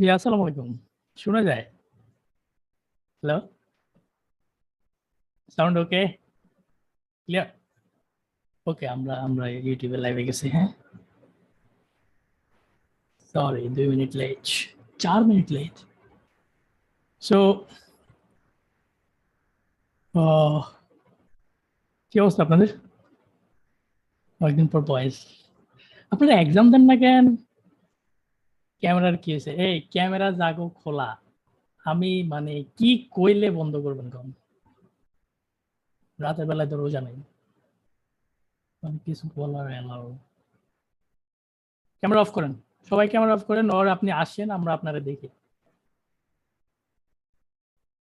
জি আসসালামু আলাইকুম। শোনা যায়? Hello, sound okay? Clear? Okay, আমরা আমরা ইউটিউবে লাইভে গেছি। হ্যাঁ, sorry 2 minute late, 4 minute late. So কি অবস্থা আপনাদের? অনেকদিন পর বয়েস। আপনারা এক্সাম দেন না কেন? ক্যামেরার কি হয়েছে? এই ক্যামেরা জাগো খোলা। আমি মানে কি কইলে বন্ধ করবেন কম? রাতের বেলায় তো রোজা নেই, মানে কিছু বলার এলাও। ক্যামেরা অফ করেন, সবাই ক্যামেরা অফ করেন, ওর আপনি আসেন, আমরা আপনারা দেখি।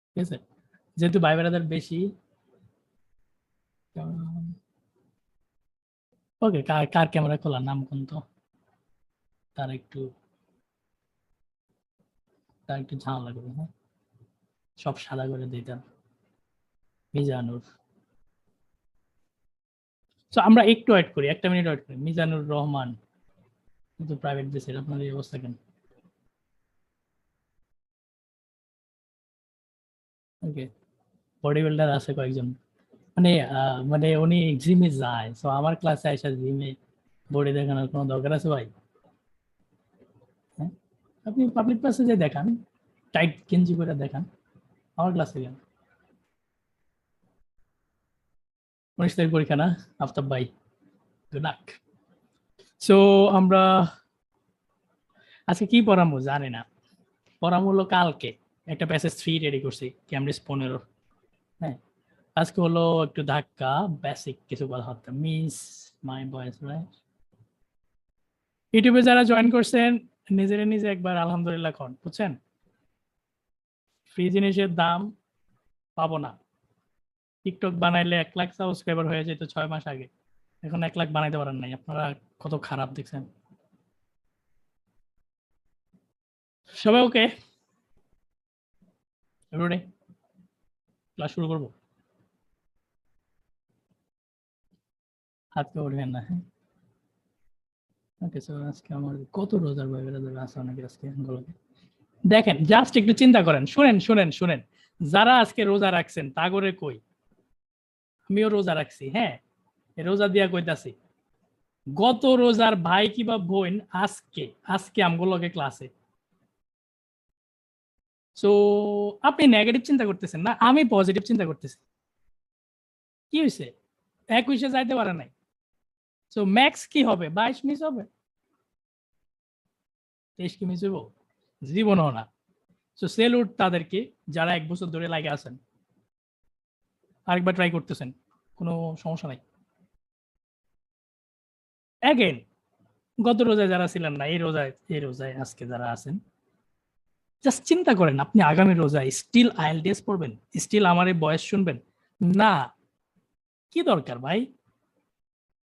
ঠিক আছে, যেহেতু ভাই বেড়াদের বেশি। ওকে, কার কার ক্যামেরা খোলা নাম কোন তো? তার একটু তার একটু ঝামেলা করবে। হ্যাঁ, সব সাদা করে দিতাম। মিজানুর। তো আমরা একটু ওয়েট করি, 1 মিনিট ওয়েট করি। মিজানুর রহমান কিন্তু প্রাইভেট দিয়েছে, আপনার এই অবস্থা কেন? ওকে, বডি বিল্ডার আছে কয়েকজন, মানে মানে উনি জিমে যায়, তো আমার ক্লাসে আসা জিমে বডি দেখানোর কোনো দরকার আছে ভাই? হ্যাঁ, আপনি পাবলিক ক্লাসে যে দেখান, টাইট গেঞ্জি করে দেখান, আমার ক্লাসে কেন? 19 তারিখ পরীক্ষা না? আফতাব ভাই, গুড লাক। সো আমরা আজকে কি পড়াবো জানি না। পড়াবো হলো কালকে একটা প্যাসেজ 3 রেডি করছি, ক্যামব্রিজ 15। হ্যাঁ, আজকে হলো একটু ধাক্কা, বেসিক কিছু কথাবার্তা। Miss my voice right? ইউটিউবে যারা জয়েন করছেন, নিজেরা নিজে একবার আলহামদুলিল্লাহ খন, বুঝছেন? ফ্রি জিনিসের দাম পাবো না। টিকটক বানাইলে 1 লাখ সাবস্ক্রাইবার হয়ে যেত 6 মাস আগে, এখন 1 লাখ বানাইতে পারেন নাই। আপনারা কত খারাপ দেখছেন। সবাই ওকে? এবারে ক্লাস শুরু করবো? হাত কে উঠবেন না, হ্যাঁ? ওকে, সো আজকে আমার কত রোজার ভাই বেড়াদের আছে অনেকে আজকে গুলোকে। দেখেন, জাস্ট একটু চিন্তা করেন, শুনেন শুনেন শুনেন। যারা আজকে রোজা রাখছেন তা করে কই, আমিও রোজা রাখছি। হ্যাঁ, রোজা দিয়া কইতাছি, গত রোজার ভাই কিবা বোন আজকে আজকে আমগুলোকে ক্লাসে। সো আপনি নেগেটিভ চিন্তা করতেছেন না, আমি পজিটিভ চিন্তা করতেছি। কি হয়েছে? 21-এ যাইতে পারে নাই, সো ম্যাক্স কি হবে? 22 মিস হবে, 23 কি মিস হইব? জীবনও না। সো সেলুট তাদেরকে যারা 1 বছর ধরে লাগে আছেন, আরেকবার ট্রাই করতেছেন, কোনো সমস্যা নাই। অ্যাগেন, গত রোজায় যারা ছিলেন না, এই রোজায় আজকে যারা আছেন, জাস্ট চিন্তা করেন আপনি আগামী রোজায় স্টিল আইএলটিএস পড়বেন, স্টিল আমার এই বয়স শুনবেন না? কি দরকার ভাই?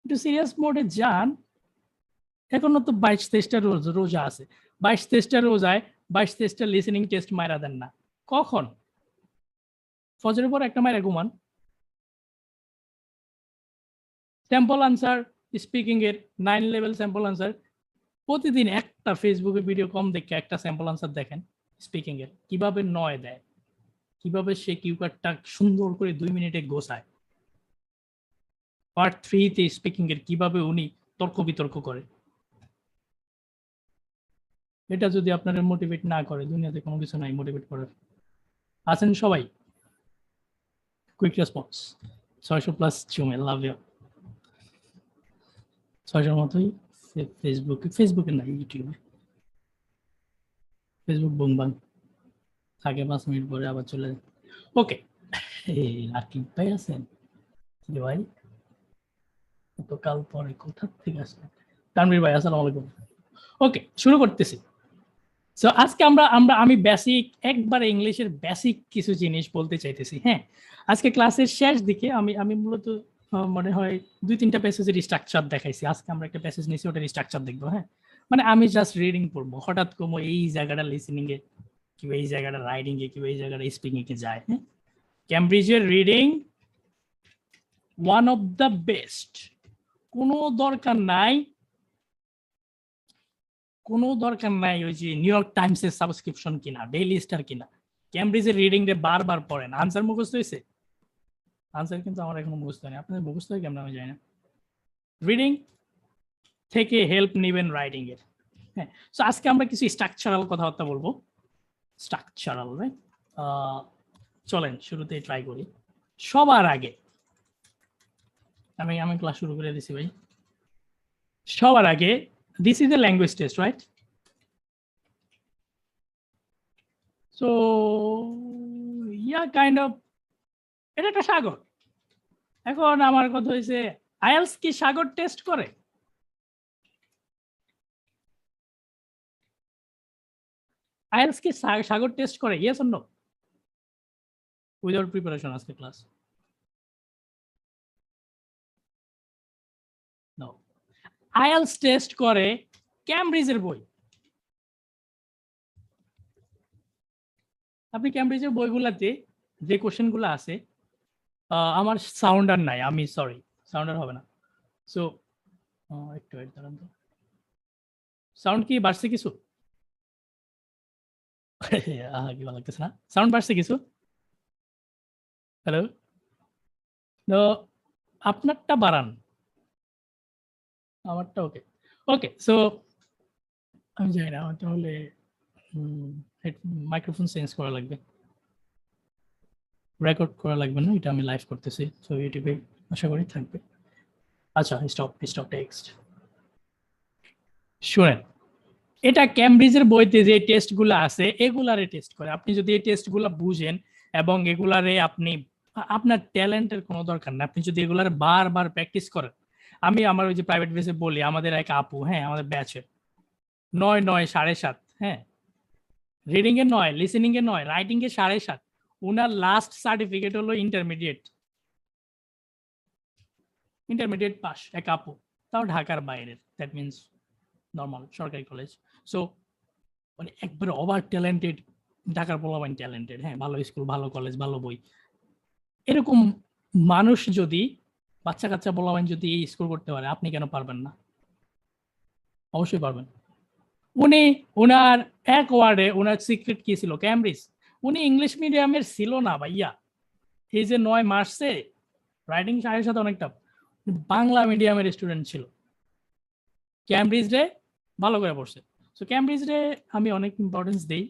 একটু সিরিয়াস মোডে যান। এখনো তো 22-23টা রোজা আছে। 22-23টা রোজায় 22-23টা লিসেনিং টেস্ট মাইরা দেন না। কখন? ফজরের পর একটা মাইরা ঘুমান। স্যাম্পল আনসার, স্পিকিং এর 9 লেভেল স্যাম্পল আনসার, প্রতিদিন একটা ফেসবুকে ভিডিও কম দেখে একটা স্যাম্পল আনসার দেখেন। স্পিকিং এর কিভাবে 9 দেয়, কিভাবে সে কিউ কার্ডটা সুন্দর করে 2 মিনিটে গোছায়। পার্ট 3-তে স্পিকিং এর কিভাবে উনি তর্ক বিতর্ক করে। এটা যদি আপনারা মোটিভেট না করে, দুনিয়াতে কোনো কিছু নাই মোটিভেট করার। আছেন সবাই? কুইক রেসপন্স 600+ জুমে, লাভ ইউ। 600 মতোই ফেসবুকে নাই, ইউটিউবে। ফেসবুক বুমবাং থাকে, 5 মিনিট পরে আবার চলে যায়। ওকে, এই রাকিব ভাই আছেন? কি ভাই, কাল পরে কোথা থেকে আসলেন? তানভীর ভাই, আসসালামু আলাইকুম। ওকে, শুরু করতেছি। সো আজকে আমি বেসিক, একবারে ইংলিশের বেসিক কিছু জিনিস বলতে চাইতেছি। হ্যাঁ, আজকে ক্লাসের শেষ দিকে আমি আমি মূলত মনে হয় 2-3টা প্যাসেজের স্ট্রাকচার দেখাইছি। আজকে আমরা একটা প্যাসেজ নিয়েছি, ওটার স্ট্রাকচার দেখবো। হ্যাঁ, মানে আমি জাস্ট রিডিং পড়বো, হঠাৎ কোনো এই জায়গাটা লিসেনিং এ, কিংবা এই জায়গাটা রাইডিং এ, কিংবা এই জায়গাটা স্পিকিং এ যায়। হ্যাঁ, ক্যামব্রিজের reading one of the best. কোনো দরকার নাই কোনো দরকার নাই ওই যে নিউ ইয়র্ক টাইমসের সাবস্ক্রিপশন কিনা, ডেইলি স্টার কিনা। ক্যামব্রিজের রিডিং রে বারবার পড়েন। আনসার মুখস্থ হয়েছে? আনসার কিন্তু আমার এখনো মুখস্থ হয়নি। আপনাদের মুখস্থ হয় কেমন আমি জানি না। রিডিং থেকে হেল্প নেবেন রাইটিং এর। হ্যাঁ, সো আজকে আমরা কিছু স্ট্রাকচারাল কথাবার্তা বলবো। Structural, right? চলেন শুরুতেই ট্রাই করি। সবার আগে আমি ক্লাস শুরু করে দিছি ভাই। সবার আগে this is A language test, right? So kind of এটা একটা সাগর। এখন আমার কথা হয়েছে, আইএলস কি সাগর টেস্ট করে? আইএলস কি সাগর টেস্ট করে? Yes or no? Without preparation আজকে ক্লাস। নো। আইএলস টেস্ট করে ক্যামব্রিজের বই। আপনি ক্যামব্রিজের বইগুলাতে যে কোশ্চেনগুলো আছে, আমার সাউন্ডার নাই, আমি সরি, সাউন্ডার হবে না। সো একটু ওয়েট দাঁড়ান তো। সাউন্ড কি বাড়ছে কিছু? কি ভালো লাগতেছে না? সাউন্ড বাড়ছে কিছু? হ্যালো? তো আপনারটা বাড়ান, আমারটা ওকে। ওকে, সো আমি জানি না, আমার তাহলে মাইক্রোফোন চেঞ্জ করা লাগবে, রেকর্ড করা লাগবে না, এটা আমি লাইভ করতেছি, সো ইউটিউবে আশা করি থাকবে। আচ্ছা, স্টপ টেক্সট। শুনেন, এটা ক্যামব্রিজের বইতে যে টেস্টগুলো আছে এগুলারে টেস্ট করে। আপনি যদি এই টেস্টগুলো বুঝেন এবং এগুলারে আপনি, আপনার ট্যালেন্টের কোনো দরকার না, আপনি যদি এগুলার বারবার প্র্যাকটিস করেন। আমি আমার ওই যে প্রাইভেট বেসে বলি, আমাদের এক আপু, হ্যাঁ, আমাদের ব্যাচের 9 7.5, হ্যাঁ, reading a 9, listening A 9, writing এ 7.5। উনার লাস্ট সার্টিফিকেট হলো ইন্টারমিডিয়েট পাস, এক আপু, তাও ঢাকার বাইরের, দ্যাট মিনস নর্মাল সরকারি কলেজ। সো মানে একবারে ওভার ট্যালেন্টেড, ঢাকার পোলাপাইন ট্যালেন্টেড, হ্যাঁ, ভালো স্কুল, ভালো কলেজ, ভালো বই। এরকম মানুষ যদি, বাচ্চা কাচ্চা পোলাপাইন যদি এই স্কোর করতে পারে, আপনি কেন পারবেন না? অবশ্যই পারবেন। উনি ওনার এক ওয়ার্ডে ওনার সিক্রেট কি ছিল? ক্যামব্রিজ। উনি ইংলিশ মিডিয়ামের ছিল না ভাইয়া। এই যে 9 মার্চে রাইটিং 7.5 অনেকটা, বাংলা মিডিয়ামের স্টুডেন্ট ছিল, ক্যামব্রিজ রে ভালো করে পড়ছে। সো ক্যামব্রিজ রে আমি অনেক ইম্পর্টেন্স দিই,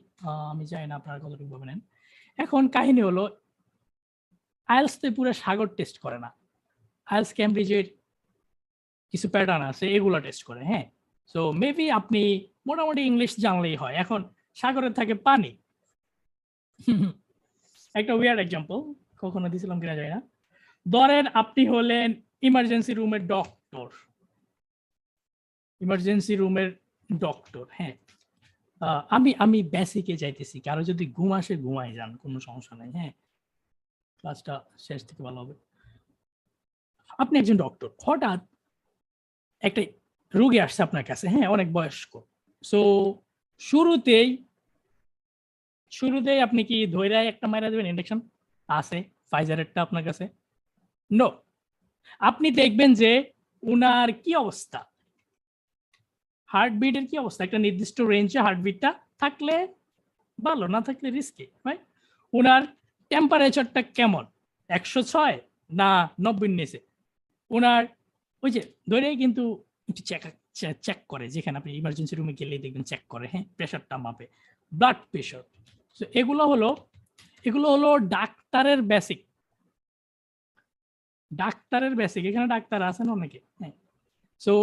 আমি জানি না আপনারা কতটুকু ভাবে নেন। এখন কাহিনী হলো, আইএলস তো পুরো সাগর টেস্ট করে না, আইএলস ক্যামব্রিজের কিছু প্যাটার্ন আছে, এগুলো টেস্ট করে। হ্যাঁ, সো মেবি আপনি মোটামুটি ইংলিশ জানলেই হয়। এখন সাগরে থাকে পানি। একটা উইয়ার্ড এক্সাম্পল, কখনো দিছিলাম কিনা যায় না। ধরেন আপনি হলেন ইমার্জেন্সি রুমের ডক্টর, ইমার্জেন্সি রুমের ডক্টর, হ্যাঁ। আমি বেসিকে যাইতেছি, কারো যদি ঘুম আসে ঘুমাই যান, কোনো সমস্যা নাই, হ্যাঁ, ক্লাসটা শেষ থেকে ভালো হবে। আপনি একজন ডক্টর, হঠাৎ একটা রোগী আসছে আপনার কাছে, হ্যাঁ, অনেক বয়স্ক। সো শুরুতেই আপনি কি ধৈর্য একটা মাইরা দেবেন ইনজেকশন? আছে ফাইজারেরটা আপনার কাছে? নো। আপনি দেখবেন যে উনার কি অবস্থা, হার্টবিটের কি অবস্থা, একটা নির্দিষ্ট রেঞ্জে হার্টবিটটা থাকলে ভালো, না থাকলে রিস্কি, রাইট? উনার টেম্পারেচারটা কেমন, 106 না 90 নিচে? উনার ওই যে ধরেই কিন্তু একটু চেক করে, যেখানে আপনি ইমার্জেন্সি রুমে গেলেই দেখবেন চেক করে, হ্যাঁ, প্রেশারটা মাপে, ব্লাড প্রেশার। এগুলো হলো ডাক্তারের বেসিক। এখানে ডাক্তার আছেন অনেকে, হ্যাঁ। সো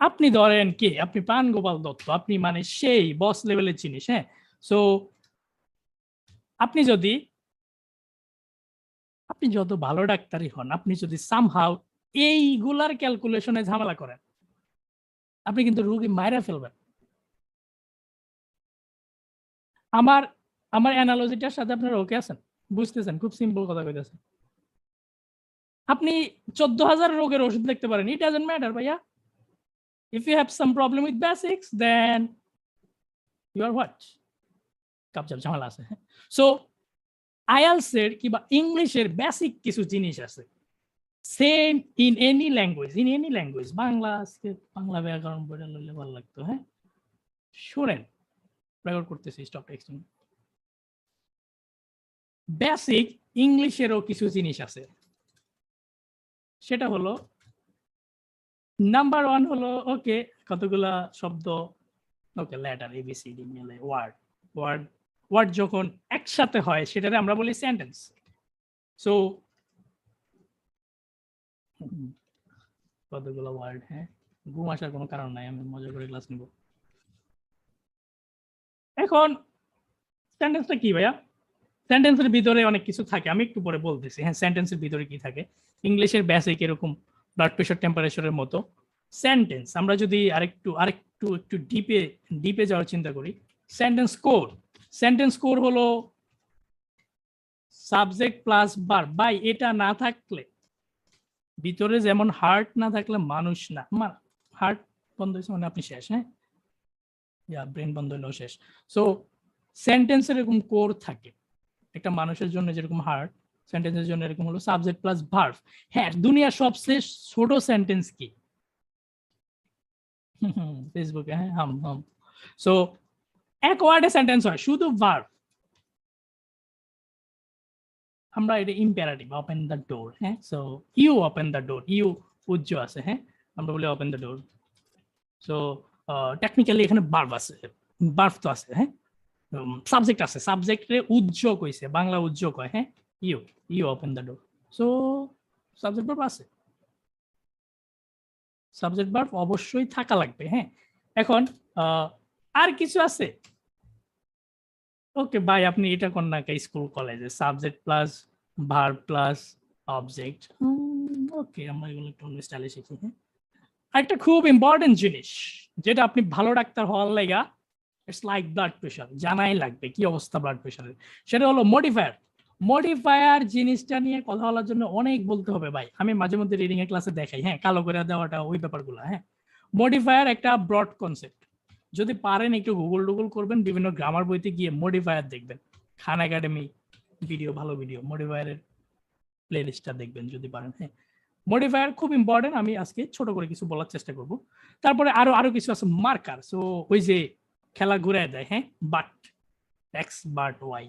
আপনি ধরেন কি, আপনি প্রাণ গোপাল দত্ত, আপনি মানে সেই বস লেভেলের জিনিস, হ্যাঁ। সো আপনি যত ভালো ডাক্তারই হন, আপনি যদি সামহাউ এইগুলার ক্যালকুলেশনে ঝামেলা করেন, আপনি কিন্তু রোগী মাইরা ফেলবেন। আমার অ্যানালজিটার সাথে আপনারা ওকে আছেন? বুঝতেছেন? খুব সিম্পল কথা কইতেছেন। আপনি 14,000 রোগের ওষুধ লিখতে পারেন, ইট ডাজন্ট ম্যাটার ভাইয়া। If you have some problem with basics, then you are what? কাপচাপ ঝামেলা আছে। সো আইএলস এর কিংবা ইংলিশের বেসিক কিছু জিনিস আছে, same in any language Bangla আজকে বাংলা ব্যাকরণ পড়ে লইলে ভালো লাগতো হ্যাঁ শুনেন রেকর্ড করতেছি স্টপ টেক্সটিং বেসিক ইংলিশেরও কিছু জিনিস আছে সেটা হলো নাম্বার 1 হলো ওকে কতগুলা শব্দ ওকে লেটার এবিসিডি মিলে ওয়ার্ড যখন একসাথে হয় সেটারে আমরা বলি সেন্টেন্স সো কতগুলো ওয়ার্ড হ্যাঁ ঘুম আসার কোনো কারণ নাই আমি মজা করে ক্লাস নিব এখন সেন্টেন্সটা কি ভাইয়া সেন্টেন্সের ভিতরে অনেক কিছু থাকে আমি একটু পরে বলতেছি হ্যাঁ সেন্টেন্সের ভিতরে কি থাকে ইংলিশের বেসিক এরকম ব্লাড প্রেশার টেম্পারেচারের মতো সেন্টেন্স আমরা যদি একটু ডিপে যাওয়ার চিন্তা করি সেন্টেন্স কোর হলো সাবজেক্ট প্লাস ভার্ব বাই এটা না থাকলে ভিতরে যেমন হার্ট না থাকলে মানুষ না হার্ট বন্ধ হয়েছে মানে আপনি শেষ হ্যাঁ ব্রেন বন্ধ হলেও শেষ সো সেন্টেন্সের এরকম কোর থাকে একটা মানুষের জন্য যেরকম হার্ট সেন্টেন্সের জন্য এরকম হলো সাবজেক্ট প্লাস ভার্ব হ্যাঁ দুনিয়ার সবচেয়ে ছোট সেন্টেন্স কি ফেসবুকে হ্যাঁ হাম সো এক ওয়ার্ডে সেন্টেন্স হয় শুধু ভার্ব আমরা এটা ইম্পারেটিভ ওপেন দ্য ডোর হ্যাঁ so you open the door you উজ্জ আছে হ্যাঁ আমরা বলি open the door so technically এখানে ভার্ব তো আছে হ্যাঁ সাবজেক্ট আছে সাবজেক্টে উজ্জ্বল কইছে বাংলা উজ্জ্বল কয় হ্যাঁ you open the door so subject verb আছে সাবজেক্ট ভার্ব অবশ্যই থাকা লাগবে হ্যাঁ এখন আর কিছু আছে ওকে ভাই আপনি এটা কোন না স্কুল কলেজে subject plus verb plus object okay আমরা এগুলো একটু অন্য স্টাইলে শিখি হ্যাঁ একটা খুব ইম্পর্টেন্ট জিনিস যেটা আপনি ভালো ডাক্তার হওয়ার লাগা ইটস লাইক ব্লাড প্রেশার জানাই লাগবে কি অবস্থা ব্লাড প্রেশারের সেটা হলো মডিফায়ার জিনিসটা নিয়ে কথা বলার জন্য অনেক বলতে হবে ভাই আমি মাঝে মধ্যে রিডিং এর ক্লাসে দেখাই হ্যাঁ কালো করে দেওয়াটা ওই ব্যাপারগুলো হ্যাঁ মডিফায়ার একটা ব্রড কনসেপ্ট যদি পারেন একটু গুগল করবেন বিভিন্ন গ্রামার বইতে গিয়ে মডিফায়ার দেখবেন খান একাডেমি ভালো ভিডিও মডিফায়ারের প্লে লিস্টটা দেখবেন যদি পারেন হ্যাঁ মডিফায়ার খুব ইম্পর্টেন্ট আমি আজকে ছোট করে কিছু বলার চেষ্টা করব তারপরে আরো কিছু আছে মার্কার সো ওই যে খেলা ঘুরায় দেয় হ্যাঁ but X but Y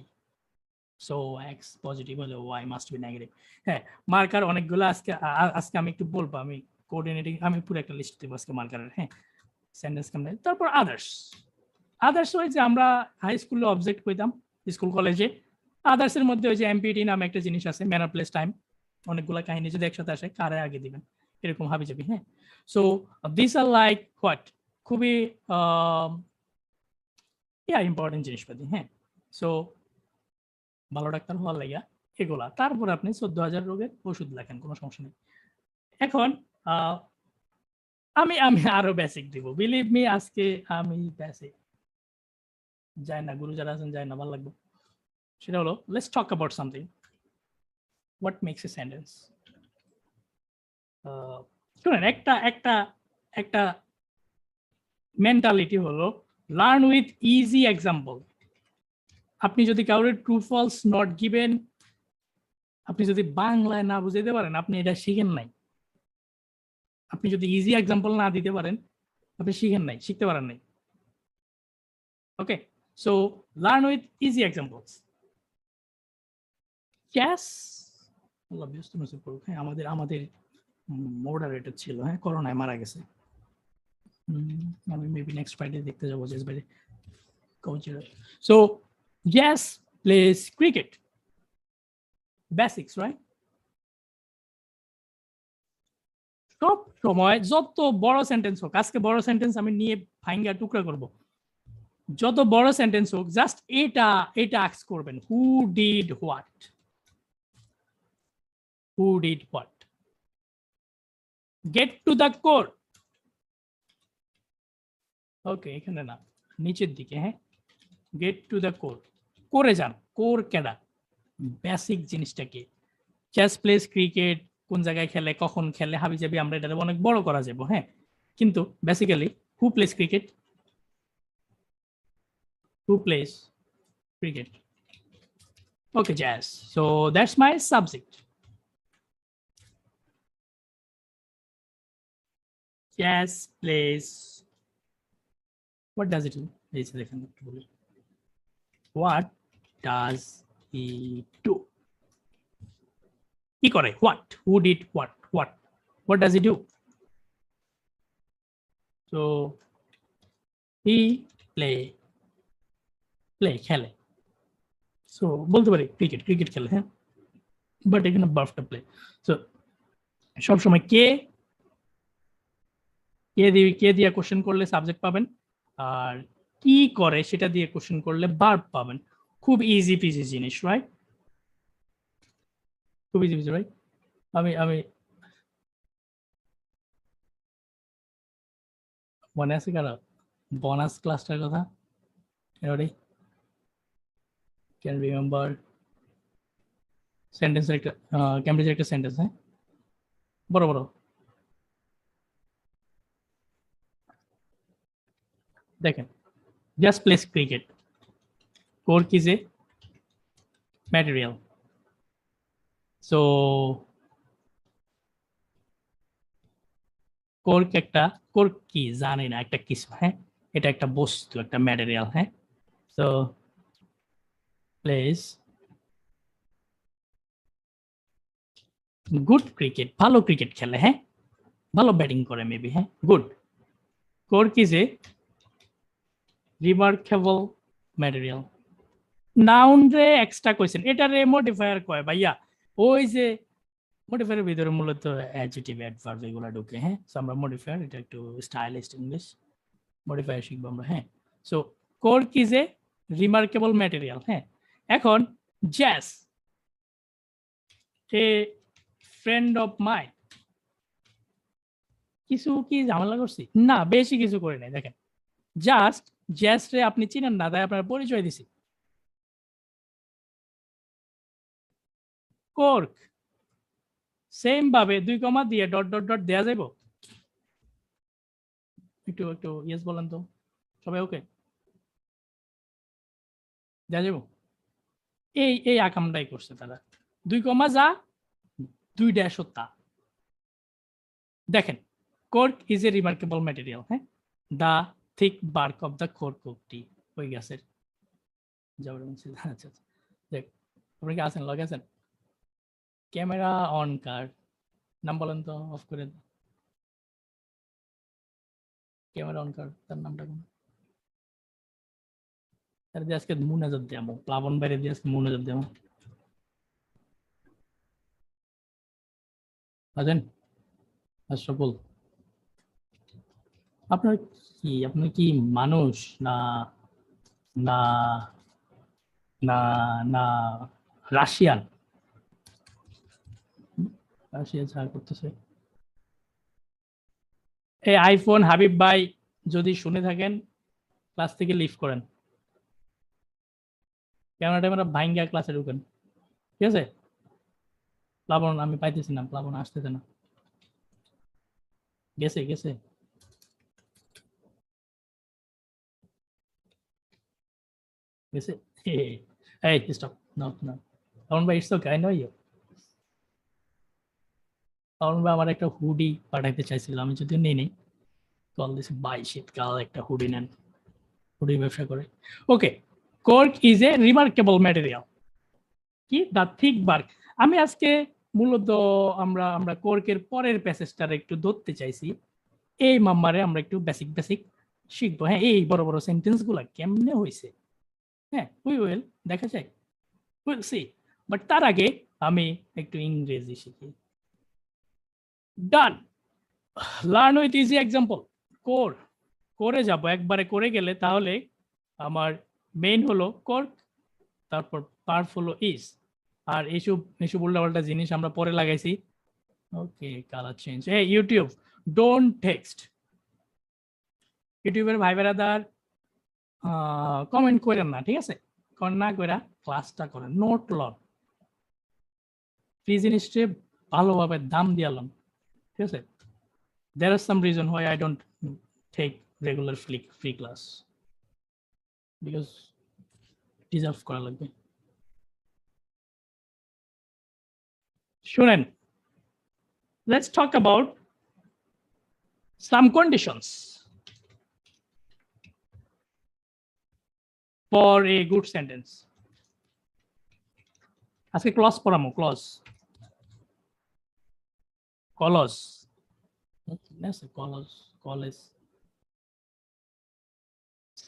so X positive হলে ওয়াই মাস্ট বি নেগেটিভ হ্যাঁ মার্কার অনেকগুলো আজকে আমি একটু বলবো আমি কোঅর্ডিনেটিং আমি পুরো একটা লিস্ট দেবো আজকে মার্কারের হ্যাঁ সেন্টেন্স কেমন তারপর আদার্স ওই যে আমরা হাই স্কুলে অবজেক্ট কইতাম স্কুল কলেজে আদার্সের মধ্যে ওই যে এমপিটি নামে একটা জিনিস আছে ম্যানার প্লেস টাইম অনেকগুলো কাহিনী যদি একসাথে আসে কারে আগে দিবেন এরকম হাবি যাবি হ্যাঁ so this are like what খুবই ইম্পর্টেন্ট জিনিসপাতি হ্যাঁ সো ভালো ডাক্তার হওয়ার লাগিয়া এগুলা তারপর আপনি 14,000 রোগের ওষুধ লেখেন কোনো সমস্যা নেই এখন আমি আরো বেসিক দিব বিলিভ মি আজকে আমি বেসিক যাই না গুরু যারা আছেন যাই না ভালো লাগবে সেটা হলো let's talk about something what makes a sentence শুনেন একটা মেন্টালিটি হলো লার্ন উইথ ইজি এক্সাম্পল আপনি যদি কাউরে ট্রু ফলস নট গিভেন আপনি যদি বাংলায় না বুঝাইতে পারেন আপনি এটা শিখেন নাই আপনি যদি ইজি এক্সাম্পল না দিতে পারেন আপনি শিখতে পারেন নাই okay so learn with easy examples ক্যাশ আল্লাহ ব্যস্ত নসিব করুক হ্যাঁ আমাদের মডারেটর ছিল হ্যাঁ করোনায় মারা গেছে আমি মেবি নেক্সট ফ্রাইডে দেখতে যাবো জেস বাইরে কোচের so Jazz plays cricket. Basics, right? সব সময় যত বড় সেন্টেন্স হোক আজকে বড় সেন্টেন্স আমি নিয়ে ভাঙ্গা টুকরা করব যত বড় সেন্টেন্স হোক জাস্ট এটা আস্ক করবেন who did what get to the core okay এখানে না নিচের দিকে হ্যাঁ গেট টু দ্য কোর করে যান কোর কেডা বেসিক জিনিসটা কি চেস প্লেস ক্রিকেট কোন জায়গায় খেলে কখন খেলে হাবি যাবি আমরা এটা অনেক বড় করা যাবো হ্যাঁ কিন্তু basically who plays cricket okay jazz so that's my subject chess plays. What does it do? What does he do? কি করে? What? Who did what? What does he do? So he play খেলে। So বলতে পারি cricket খেলে, হ্যাঁ, but এখানে ভার্বটা play. So সবসময় কে দিয়ে কোশ্চেন করলে সাবজেক্ট পাবেন, আর কি করে সেটা দিয়ে কোশ্চেন করলে ভার্ব পাবেন। খুব ইজি পিজি জিনিস, রাইট? খুব ইজি পিজি, রাইট? আমি মনে আছে কারো বোনাস ক্লাসটার কথা? এবারে ক্যান রিমেম্বার সেন্টেন্সের একটা ক্যামব্রিজের একটা সেন্টেন্স, হ্যাঁ, বড় দেখেন, just plays cricket, cork is a material. So cork কি জানি না, একটা কিছু, হ্যাঁ, এটা একটা বস্তু, একটা ম্যাটেরিয়াল, হ্যাঁ। সো প্লেস গুড ক্রিকেট, ভালো ক্রিকেট খেলে, হ্যাঁ, ভালো ব্যাটিং করে মেবি, হ্যাঁ, good. Cork is a remarkable material. Noun রে এক্সট্রা কোয়েশ্চেন, এটা রে মডিফায়ার কয় ভাইয়া, ওই যে মডিফায়ারের ভিতরে মূলত অ্যাডজেক্টিভ অ্যাডভার্ব এগুলো ঢুকে, হ্যাঁ। সো আমরা মডিফায়ার, এটা একটু স্টাইলিস্ট ইংলিশ, মডিফায়ার শিখবো আমরা, হ্যাঁ। So cork is a remarkable material, হ্যাঁ। এখন Jess a friend of mind, কিছু কি ঝামেলা করছি? না, বেশি কিছু করে নাই। দেখেন, জাস্ট জ্যাস রে আপনি চিনেন না, তাই আপনার পরিচয় দিছি। কোর্ক সেম ভাবে 2 কমা দিয়ে ডট ডট ডট দেয়া যাইব? একটু ইয়েস বলেন তো, সবাই ওকে? দেয়া যাইব? এই আকামটাই করছে তারা, 2 কমা যা 2 ড্যাশ তা। দেখেন, cork is a remarkable material, হ্যাঁ, the thick bark of the cork of tree, ওই গাছের। আচ্ছা, দেখ, আপনি কি আছেন, লগে আছেন? ক্যামেরা অন কার নাম বলেন তো, অফ করে ক্যামেরা অন কার, তার নামটা কোন? তার দিয়ে আজকে মুনাজাত দেবো, প্লাবন বাইরে দিয়ে আজকে মুনাজাত দেবো। আছেন আশরাফুল? আপনার কি মানুষ না না না না রাশিয়ান? রাশিয়া ছাড় করতেছে। এই আইফোন হাবিব ভাই যদি শুনে থাকেন, ক্লাস থেকে লিভ করেন, ক্যামেরা ভাইঙ্গা ক্লাসে ঢুকেন, ঠিক আছে? প্লাবন আমি পাইতেছি না, প্লাবন আসতেছে না, গেছে গেছে গেছে। এই স্টপ, নো নো, প্লাবন ভাই it's okay, I know you. Plabon ভাই আমার একটা হুডি পাঠাইতে চাইছিল, আমি যদিও নেই নেই, কল দিছি ভাই, শীতকাল একটা হুডি নেন, হুডি ব্যবসা করে। ওকে, কোর্ক ইজ এ রিমার্কেবল ম্যাটেরিয়াল, কি দা থিক বার্ক। আমি আজকে মূলত আমরা আমরা কোর্কের পরের প্যাসেজটার একটু ধরতে চাইছি, এই মাম্মারে আমরা একটু বেসিক শিখবো, হ্যাঁ। এই বড় সেন্টেন্স গুলা কেমনে হয়েছে, হ্যাঁ, উইল দেখা যায়, উইল সি। বাট তার আগে আমি একটু ইংরেজি শিখি। ডান, লার্ন উইথ ইজি এক্সাম্পল। করে যাব, একবারে করে গেলে তাহলে আমার মেইন হলো কোর্ক, তারপর পার্ফ হলো ইজ, আর এইসব উল্টাপাল্টা জিনিস আমরা পরে লাগাইছি। ওকে, কালার চেঞ্জ। এই ইউটিউব, ডোন্ট টেক্সট। ইউটিউবের ভাই বেড়াদার কমেন্ট করেন না, ঠিক আছে? না কইরা ক্লাসটা করেন, নোট লন, ফ্রি জিনিসটা ভালোভাবে দাম দিয়ালাম, ঠিক আছে? There are some reason why I don't take regular free class, because deserve করা লাগবে। শুনেন, let's talk about Some conditions for a good sentence. আজকে ক্লজ পড়ামো, ক্লজ কলজ college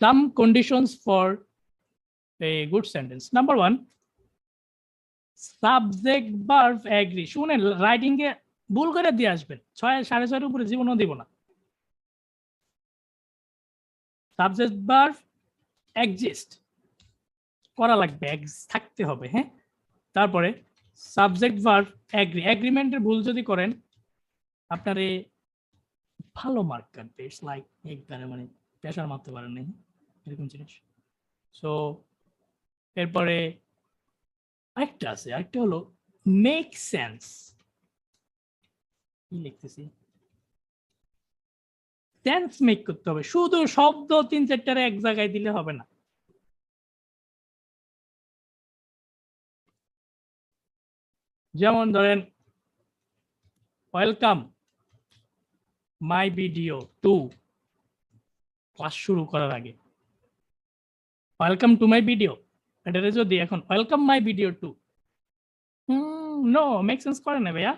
some conditions for a good sentence. Number 1, subject verb agree. শুনেন, writing এ ভুল করে দিয়ে আসবেন, 6 6.5 উপরে জীবনও দিব না। সাবজেক্ট ভার্ব এক্সিস্ট করা লাগবে, থাকতে হবে, হ্যাঁ। তারপরে সাবজেক্ট ভার্ব এগ্রি, এগ্রিমেন্টের ভুল যদি করেন আপনারে ভালো মার্ক কাটবে। ইটস লাইক একবারে মানে প্রেশার মারতে পারেন না, এরকম জিনিস। সো এরপরে আরেকটা আছে, আরেকটা হলো মেক সেন্স। কি লিখতেছি, সেন্স মেক করতে হবে, শুধু শব্দ 3-4টার এক জায়গায় দিলে হবে না। যেমন ধরেন ওয়েলকাম মাই ভিডিও 2, ক্লাস শুরু করার আগে ওয়েলকাম টু মাই ভিডিও, এটা যদি এখন welcome my video 2, no make sense করে না ভাইয়া,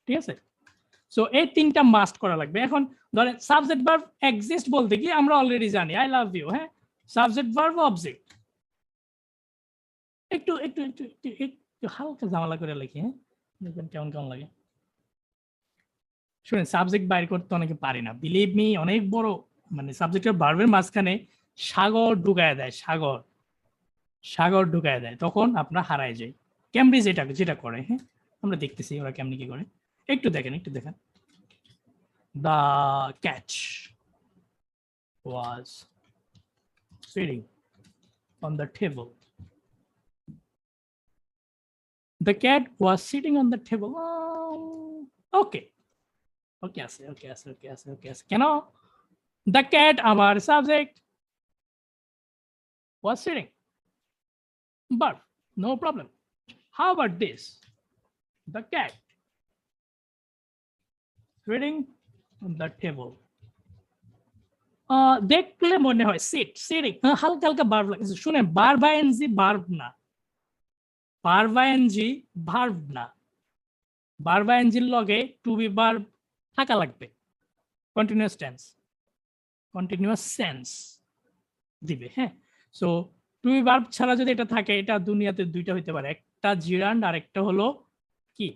ঠিক আছে। সো এই 3টা মাস্ট করা লাগবে। এখন ধরেন সাবজেক্ট ভার্ব এক্সিস্ট বলতে কি আমরা অলরেডি জানি আই লাভ ইউ, হ্যাঁ। সাবজেক্ট ভার্ব অবজেক্ট একটু একটু একটু একটু হালকা ঝামেলা করে লিখি, হ্যাঁ, দেখবেন কেমন কেমন লাগে। শুনেন, সাবজেক্ট বাইর করতে অনেকে পারি না, বিলিভ মি, অনেক বড় মানে সাবজেক্টের ভার্বের মাঝখানে সাগর ঢুকায় দেয়, সাগর ঢুকায় দেয়, তখন আপনারা হারায় যায়। ক্যামব্রিজ যেটা করে, হ্যাঁ, আমরা দেখতেছি ওরা কেমনি কি করে, একটু দেখেন। The cat was sitting on the table. The cat was sitting on the table. Okay. Okay. Can the cat, our subject, was sitting. But no problem. How about this? The cat sitting on the table. দেখলে মনে হয় sitting, হালকা হালকা verb লাগছে। শুনেন, verb ING verb না, verb ING verb না, verb আইএনজির লগে টু বি ভার্ব থাকা লাগবে, কন্টিনিউয়াস সেন্স দিবে, হ্যাঁ। সো টু বি ভার্ব ছাড়া যদি এটা থাকে, এটা দুনিয়াতে দুইটা হইতে পারে, একটা জিরান্ড আর একটা হলো কি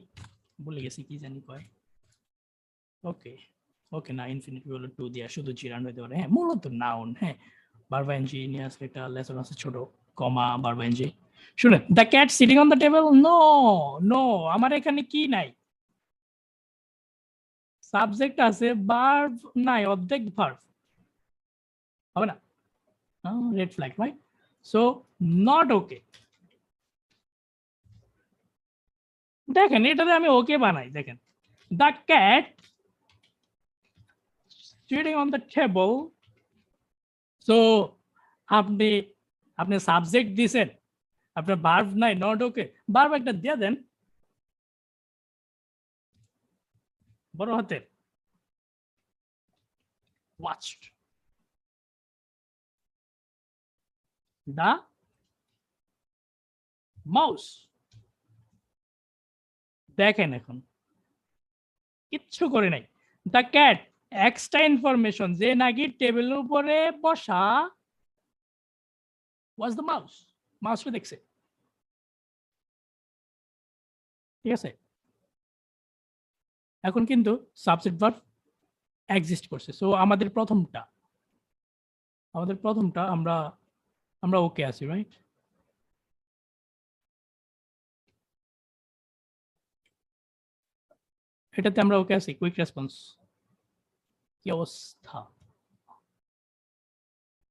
ভুলে গেছি, কি জানি কয়। ওকে না, ইনফিনিটিভ হলো টু দিয়া, শুধু জিরান্ড হইতে পারে, হ্যাঁ, মূলত নাউন, হ্যাঁ। ভার্ব আইএনজি নিয়ে আসলে একটা লেসন আছে ছোট, কমা ভার্ব আইএনজি। শুনেন, the cat sitting on the table, no আমার এখানে কি নাই, সাবজেক্ট আছে, ভার্ব নাই, অবজেক্ট ভার্ব হবে না, red flag, right? So not okay. দেখেন, এটাতে আমি ওকে বানাই, দেখেন, the cat sitting on the table. So আপনি সাবজেক্ট দিছেন, আপনার ভার্ব নাই, নট ওকে, ভার্ব একটা দিয়ে দেন বড় হাতের, watched the mouse। দেখেন, এখন কিচ্ছু করে নাই, দ্য ক্যাট এক্সট্রা ইনফরমেশন, যে নাকি টেবিলের উপরে বসা was the mouse, মাউসটা দেখছে, ঠিক আছে। এখন কিন্তু সাবজেক্ট ভার্ব এক্সিস্ট করছে। সো আমাদের প্রথমটা আমরা ওকে আছি, রাইট? এটাতে আমরা ওকে আছি। কুইক রেসপন্স, কি অবস্থা?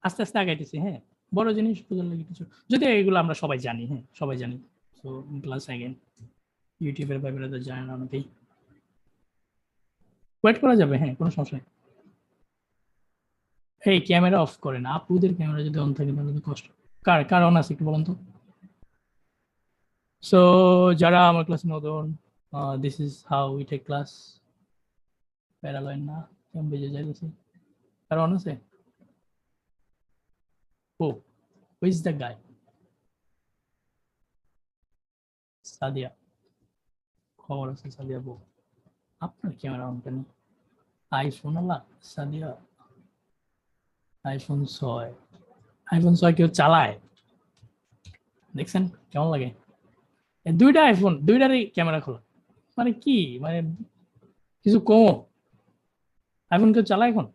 আস্তে আস্তে আগাইতেছি, হ্যাঁ, বড় জিনিস বোঝার লাগে কিছু, যদি এগুলো আমরা সবাই জানি, হ্যাঁ, সবাই জানি। সো ক্লাস অ্যাগেন, ইউটিউবের ব্যাপারে তো জানেন অনেকেই, ওয়েট করা যাবে, হ্যাঁ, কোনো সমস্যা নেই। এই ক্যামেরা অফ করে না, আপুদের ক্যামেরা যদি অন থাকে তাহলে কষ্ট। কার অন আছে একটু বলেন তো। সো যারা আমার ক্লাস নতুন, this is how we take class. প্যারালয়েন না বেজে যাইতেছি কারণ আছে ও who is the guy Sadia খবর আছে সাদিয়া বউ আপনার ক্যামেরা অন কেন আইফোন আলা সাদিয়া আইফোন 6 কেউ চালায় দেখছেন কেমন লাগে দুইটা আইফোন দুইটারই ক্যামেরা খোলা মানে কি মানে কিছু কম আইফোন কেউ চালায় এখন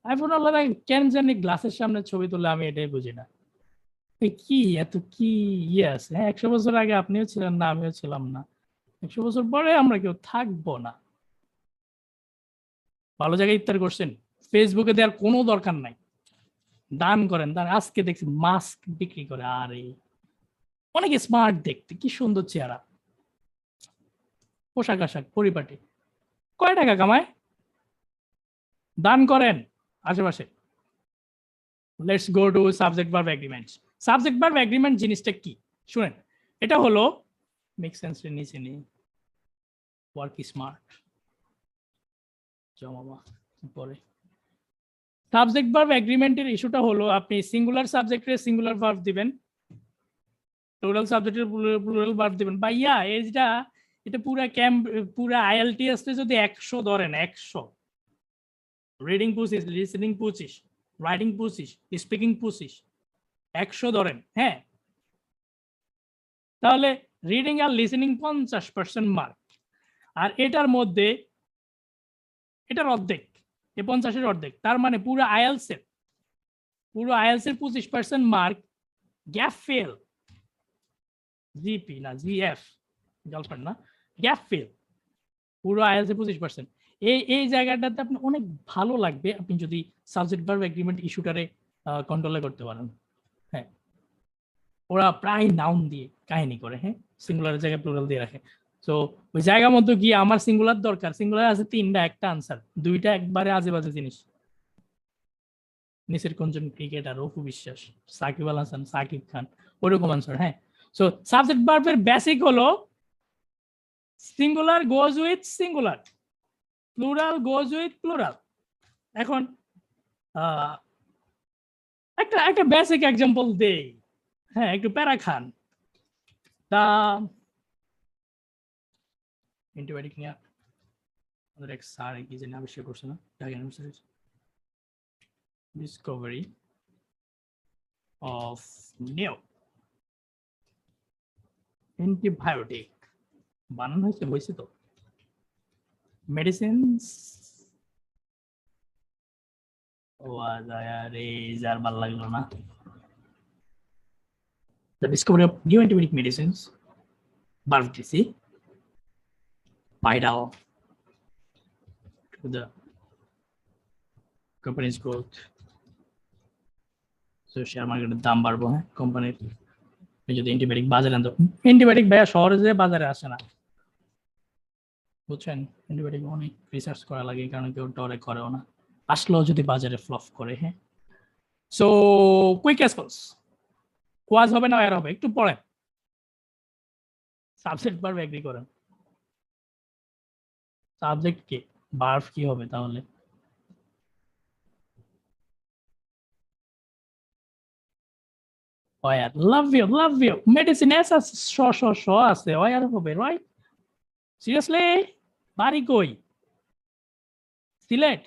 আইফোন আলাদা কেন জানি গ্লাসের সামনে ছবি তুলে আমি এটাই বুঝি না কি এত কি ইয়ে আছে হ্যাঁ 100 বছর আগে আপনিও ছিলেন না আমিও ছিলাম না 100 বছর পরে আমরা কেউ থাকবো না ভালো জায়গায় ইফতার করছেন ফেসবুকে দেওয়ার কোনো দরকার নাই দান করেন দান আজকে দেখছি মাস্ক বিক্রি করে আরে অনেকে স্মার্ট দেখতে কি সুন্দর চেহারা পোশাক আশাক পরিপাটি কয় টাকা কামায় দান করেন আশেপাশে let's go to subject verb agreement subject verb agreement জিনিসটা কি শুনেন এটা হলো মেক সেন্স নিচে নিয়ে ওয়ার্ক স্মার্ট জমা পরে সাবজেক্ট ভার্ব এগ্রিমেন্টের ইস্যুটা হলো আপনি সিঙ্গুলার সাবজেক্টের সিঙ্গুলার ভার্ব দিবেন প্লুরাল সাবজেক্টের প্লুরাল ভার্ব দিবেন ভাইয়া এটা পুরা আইএলটিএস যদি 100 ধরেন 100 রিডিং 25 লিসেনিং 25 রাইটিং 25 স্পিকিং 25 100 ধরেন হ্যাঁ তাহলে রিডিং আর লিসেনিং 50% মার্ক আর এটার মধ্যে এটার অর্ধেক এই 50-এর অর্ধেক তার মানে পুরো আইএলস এর 25% মার্ক গ্যাপ ফেল জিপি না জিএফ গার্লফ্রেন্ড না গ্যাপ ফেল পুরো আইএলস এর 25% এই জায়গাটাতে আপনি অনেক ভালো লাগবে আপনি যদি সাবজেক্ট ভার্ব এগ্রিমেন্ট ইস্যুটারে কন্ট্রোলে করতে পারেন হ্যাঁ ওরা প্রায় নাউন দিয়ে কাহিনী করে হ্যাঁ সিঙ্গুলারের জায়গায় প্লুরাল দিয়ে রাখে তো ওই জায়গা মতো গিয়ে আমার সিঙ্গুলার দরকার সিঙ্গুলার আছে 3টা একটা আনসার 2টা একবারে আজে বাজে জিনিস নিচের কোনজন ক্রিকেটার অপু বিশ্বাস সাকিব আল হাসান সাকিব খান ওরকম আনসার হ্যাঁ সো সাবজেক্ট ভার্বের বেসিক হলো singular goes with singular plural goes with plural এখন একটা বেসিক এক্সাম্পল দেই হ্যাঁ একটু প্যারা খান দা অ্যান্টিবায়োটিক নিয়ে আমাদের এক স্যার কি জানি আবিষ্কার করছে না ডিসকভারি অফ নিউ অ্যান্টিবায়োটিক বানানো হয়েছে তো মেডিসিনস ও আরে যার ভালো লাগলো না the discovery of new antibiotic medicines verb TC vital to the company's growth so share market দাম বাড়বো হ্যাঁ কোম্পানির যদি অ্যান্টিবায়োটিক বাজারে আনতো অ্যান্টিবায়োটিক ভাইয়া শহরে যে বাজারে আসে না বুঝছেন অ্যান্টিবায়োটিক অনেক রিসার্চ করা লাগে কারণ কেউ ডরে করেও না আসলেও যদি বাজারে ফ্লপ করে হ্যাঁ সো কুইক রেসপন্স কোয়াজ হবে না এর হবে একটু পড়েন সাবজেক্ট ভার্ব এগ্রি করেন সাবজেক্ট কি ভার্ব কি হবে তাহলে ওয়ার লাভ ইউ মেডিসিন এসা শ আছে ওয়ার হবে রাইট সিরিয়াসলি বাড়ি কই সিলেট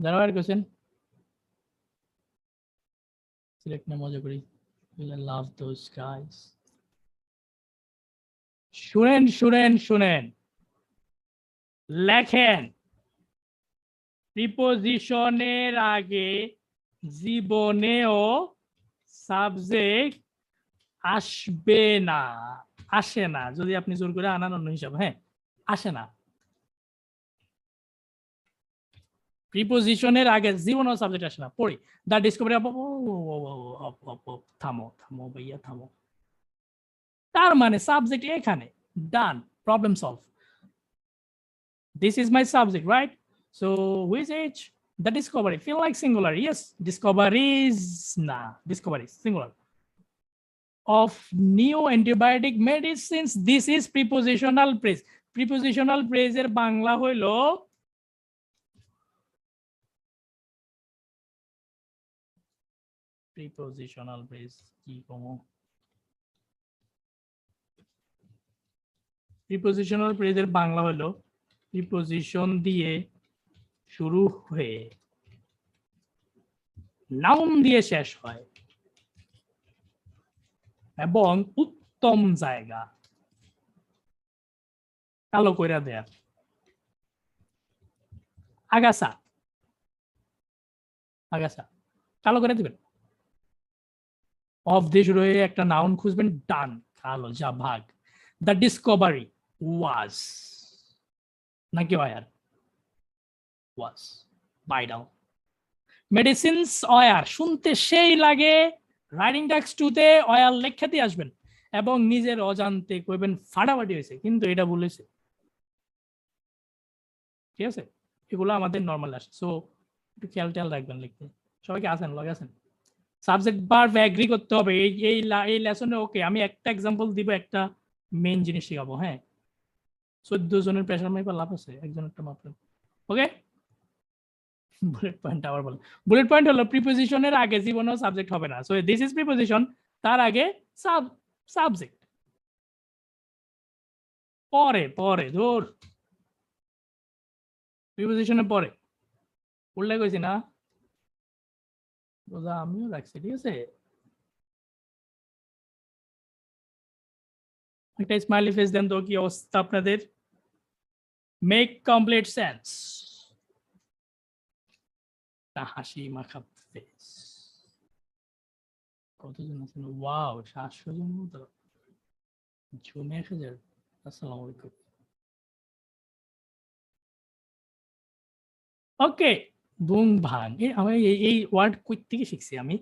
জানুয়ারি কোশ্চেন সিলেক্ট না মজা করি লাভ দোজ গাইস শুনেন লেখেন প্রিপোজিশনের আগে জীবনেও সাবজেক্ট আসবে না আসে না যদি আপনি জোর করে আনান অন্য হিসাব হ্যাঁ আসে না প্রিপোজিশনের আগে জীবনেও সাবজেক্ট আসে না পড়ি দা ডিসকভারি থামো ভাইয়া থামো তার মানে সাবজেক্ট এখানে done problem solve this is my subject right so which as The discovery. Feel like singular. Yes. Discoveries. Nah. Discoveries. Singular. Of new antibiotic medicines. This is prepositional phrase. Prepositional phrase এর বাংলা হইলো prepositional phrase কি কমো prepositional phrase এর বাংলা হলো preposition দিয়ে শুরু হয়ে noun দিয়ে শেষ হয় এবং উত্তম জায়গা কালো কইরা দেয়া আগাছা আগাছা কালো করে দিবেন অফ দিয়ে শুরু হয়ে একটা নাউন খুঁজবেন ডান কালো যা ভাগ দ্য ডিসকভারি ওয়াজ নাকি war was by down medicines were শুনতে সেই লাগে রাইডিং ট্যাক্স টুতে অয়ার লেখাতে আসবেন এবং নিজের অজান্তে কইবেন ফাটাফাটি হয়েছে কিন্তু এটা বলেছে ঠিক আছে এগুলো আমাদের নর্মাল আসে সো একটু খেয়াল টেয়াল রাখবেন লিখতে সবাইকে আসেন লগে আসেন সাবজেক্ট ভার্ব এগ্রি করতে হবে এই লেসনে ওকে আমি একটা এক্সাম্পল দিব একটা মেইন জিনিস শিখাবো হ্যাঁ 14 জনের প্রেসার মাইপা লাভ আছে একজনেরটা মাপলেন ওকে বুলেট পয়েন্ট আবার বলেন বুলেট পয়েন্ট হলো প্রিপোজিশনের আগে জীবনেও সাবজেক্ট হবে না সো দিস ইজ প্রিপোজিশন তার আগে সাবজেক্ট পরে পরে ধর প্রিপোজিশনের পরে উল্লেখ হয়েছে না রোজা আমিও রাখছি ঠিক আছে একটা স্মাইলি ফেস দেন তো কি অবস্থা আপনাদের মেক কমপ্লিট সেন্স হাসি মাখা ফেস কতজন আছেন ওয়াও 700 জন মতো জমে 1000 আসসালামু আলাইকুম ওকে বুং ভাং আমি এই ওয়ার্ড কই থেকে শিখছি আমি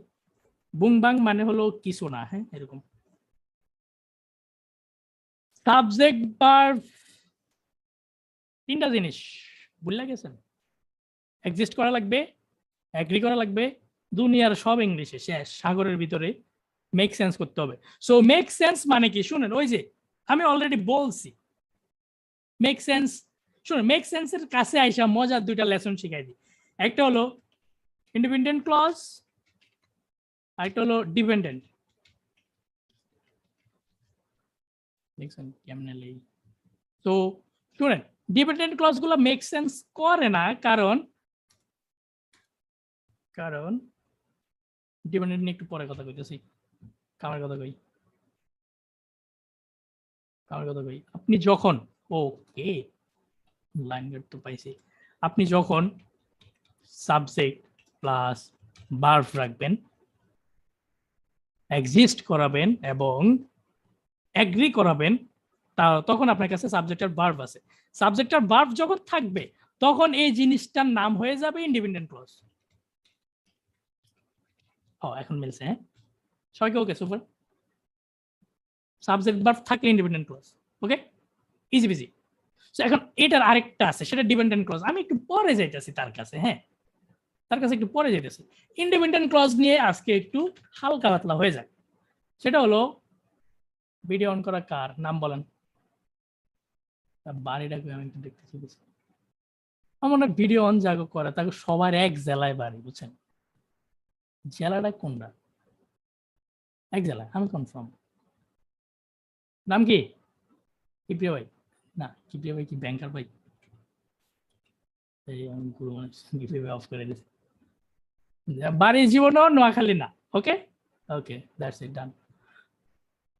বুং ভাং মানে হলো কিছু না হ্যাঁ এরকম সাবজেক্ট ভার্ব তিনটা জিনিস ভুলে গেছেন এক্সিস্ট করা লাগবে এগ্রি করা লাগবে দুনিয়ার সব ইংলিশে শেষ সাগরের ভিতরে মেক সেন্স করতে হবে সো মেক সেন্স মানে কি শুনেন ওই যে আমি অলরেডি বলছি মেক সেন্স শুনুন মেক সেন্সের কাছে আইসা মজার দুইটা লেসন শিখাই দিই একটা হলো ইন্ডিপেন্ডেন্ট ক্লজ আরেকটা হলো ডিপেন্ডেন্ট দেখছেন কেমনে লেই তো শুনেন ডিপেন্ডেন্ট ক্লজ গুলো মেক সেন্স করে না কারণ ডিপেন্ডেন্ট নিয়ে একটু পরে কথা কইতেছি কামার কথা কই আপনি যখন ওকে লাইন গার্ড তো পাইছি আপনি যখন সাবজেক্ট প্লাস ভার্ব রাখবেন এক্সিস্ট করাবেন এবং এগ্রি করাবেন তখন আপনার কাছে সাবজেক্ট আর ভার্ব আছে সাবজেক্ট আর ভার্ব যখন থাকবে তখন এই জিনিসটার নাম হয়ে যাবে ইন্ডিপেন্ডেন্ট ক্লজ এখন মিলছে হ্যাঁ সবাইকে ওকে সুপার সাবজেক্ট ভার্ব থাকলে independent clause okay easy busy এখন এটার আরেকটা আছে সেটা ডিপেন্ডেন্ট ক্লজ আমি একটু পরে যাইতেছি তার কাছে হ্যাঁ তার কাছে একটু পরে যাইতেছি ইন্ডিপেন্ডেন্ট ক্লজ নিয়ে আজকে একটু হালকা পাতলা হয়ে যায় সেটা হলো ভিডিও অন করা কার নাম বলেন বাড়িটা আমি একটু দেখতেছি আমার না ভিডিও অন জাগো করা তাকে সবার এক জেলায় বাড়ি বুঝছেন জেলাটা কোনটা এক জেলায় আমি কনফার্ম নাম কি কিপ্রিয়া ভাই না কিপ্রিয়া ভাই কি ব্যাংকার ভাই এই আমি গুরু মানুষ কিপ্রিয়া ভাই অফ করে দিয়েছি বাড়ি জীবনও নোয়াখালী না ওকে ওকে দ্যাটস ইট ডান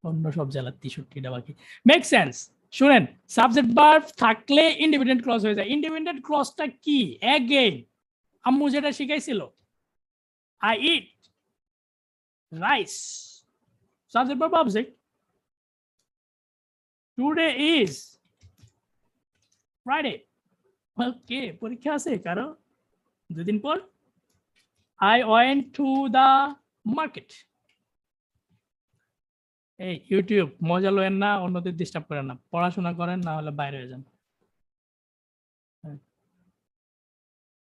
অন্য সব জেলার 63টা বাকি মেক সেন্স শুনেন সাবজেক্ট ভার্ব থাকলে ইন্ডিপেন্ডেন্ট ক্লজ হয়ে যায় ইন্ডিপেন্ডেন্ট ক্লজটা কি এগেইন আম্মু যেটা শিখাইছিল I eat rice subject verb object today is Friday okay পরীক্ষা আছে কারো দুদিন পর I went to the market এই ইউটিউব মজা লয়েন না অন্যদের ডিস্টার্ব করেন না পড়াশোনা করেন না হলে বাইরে হয়ে যান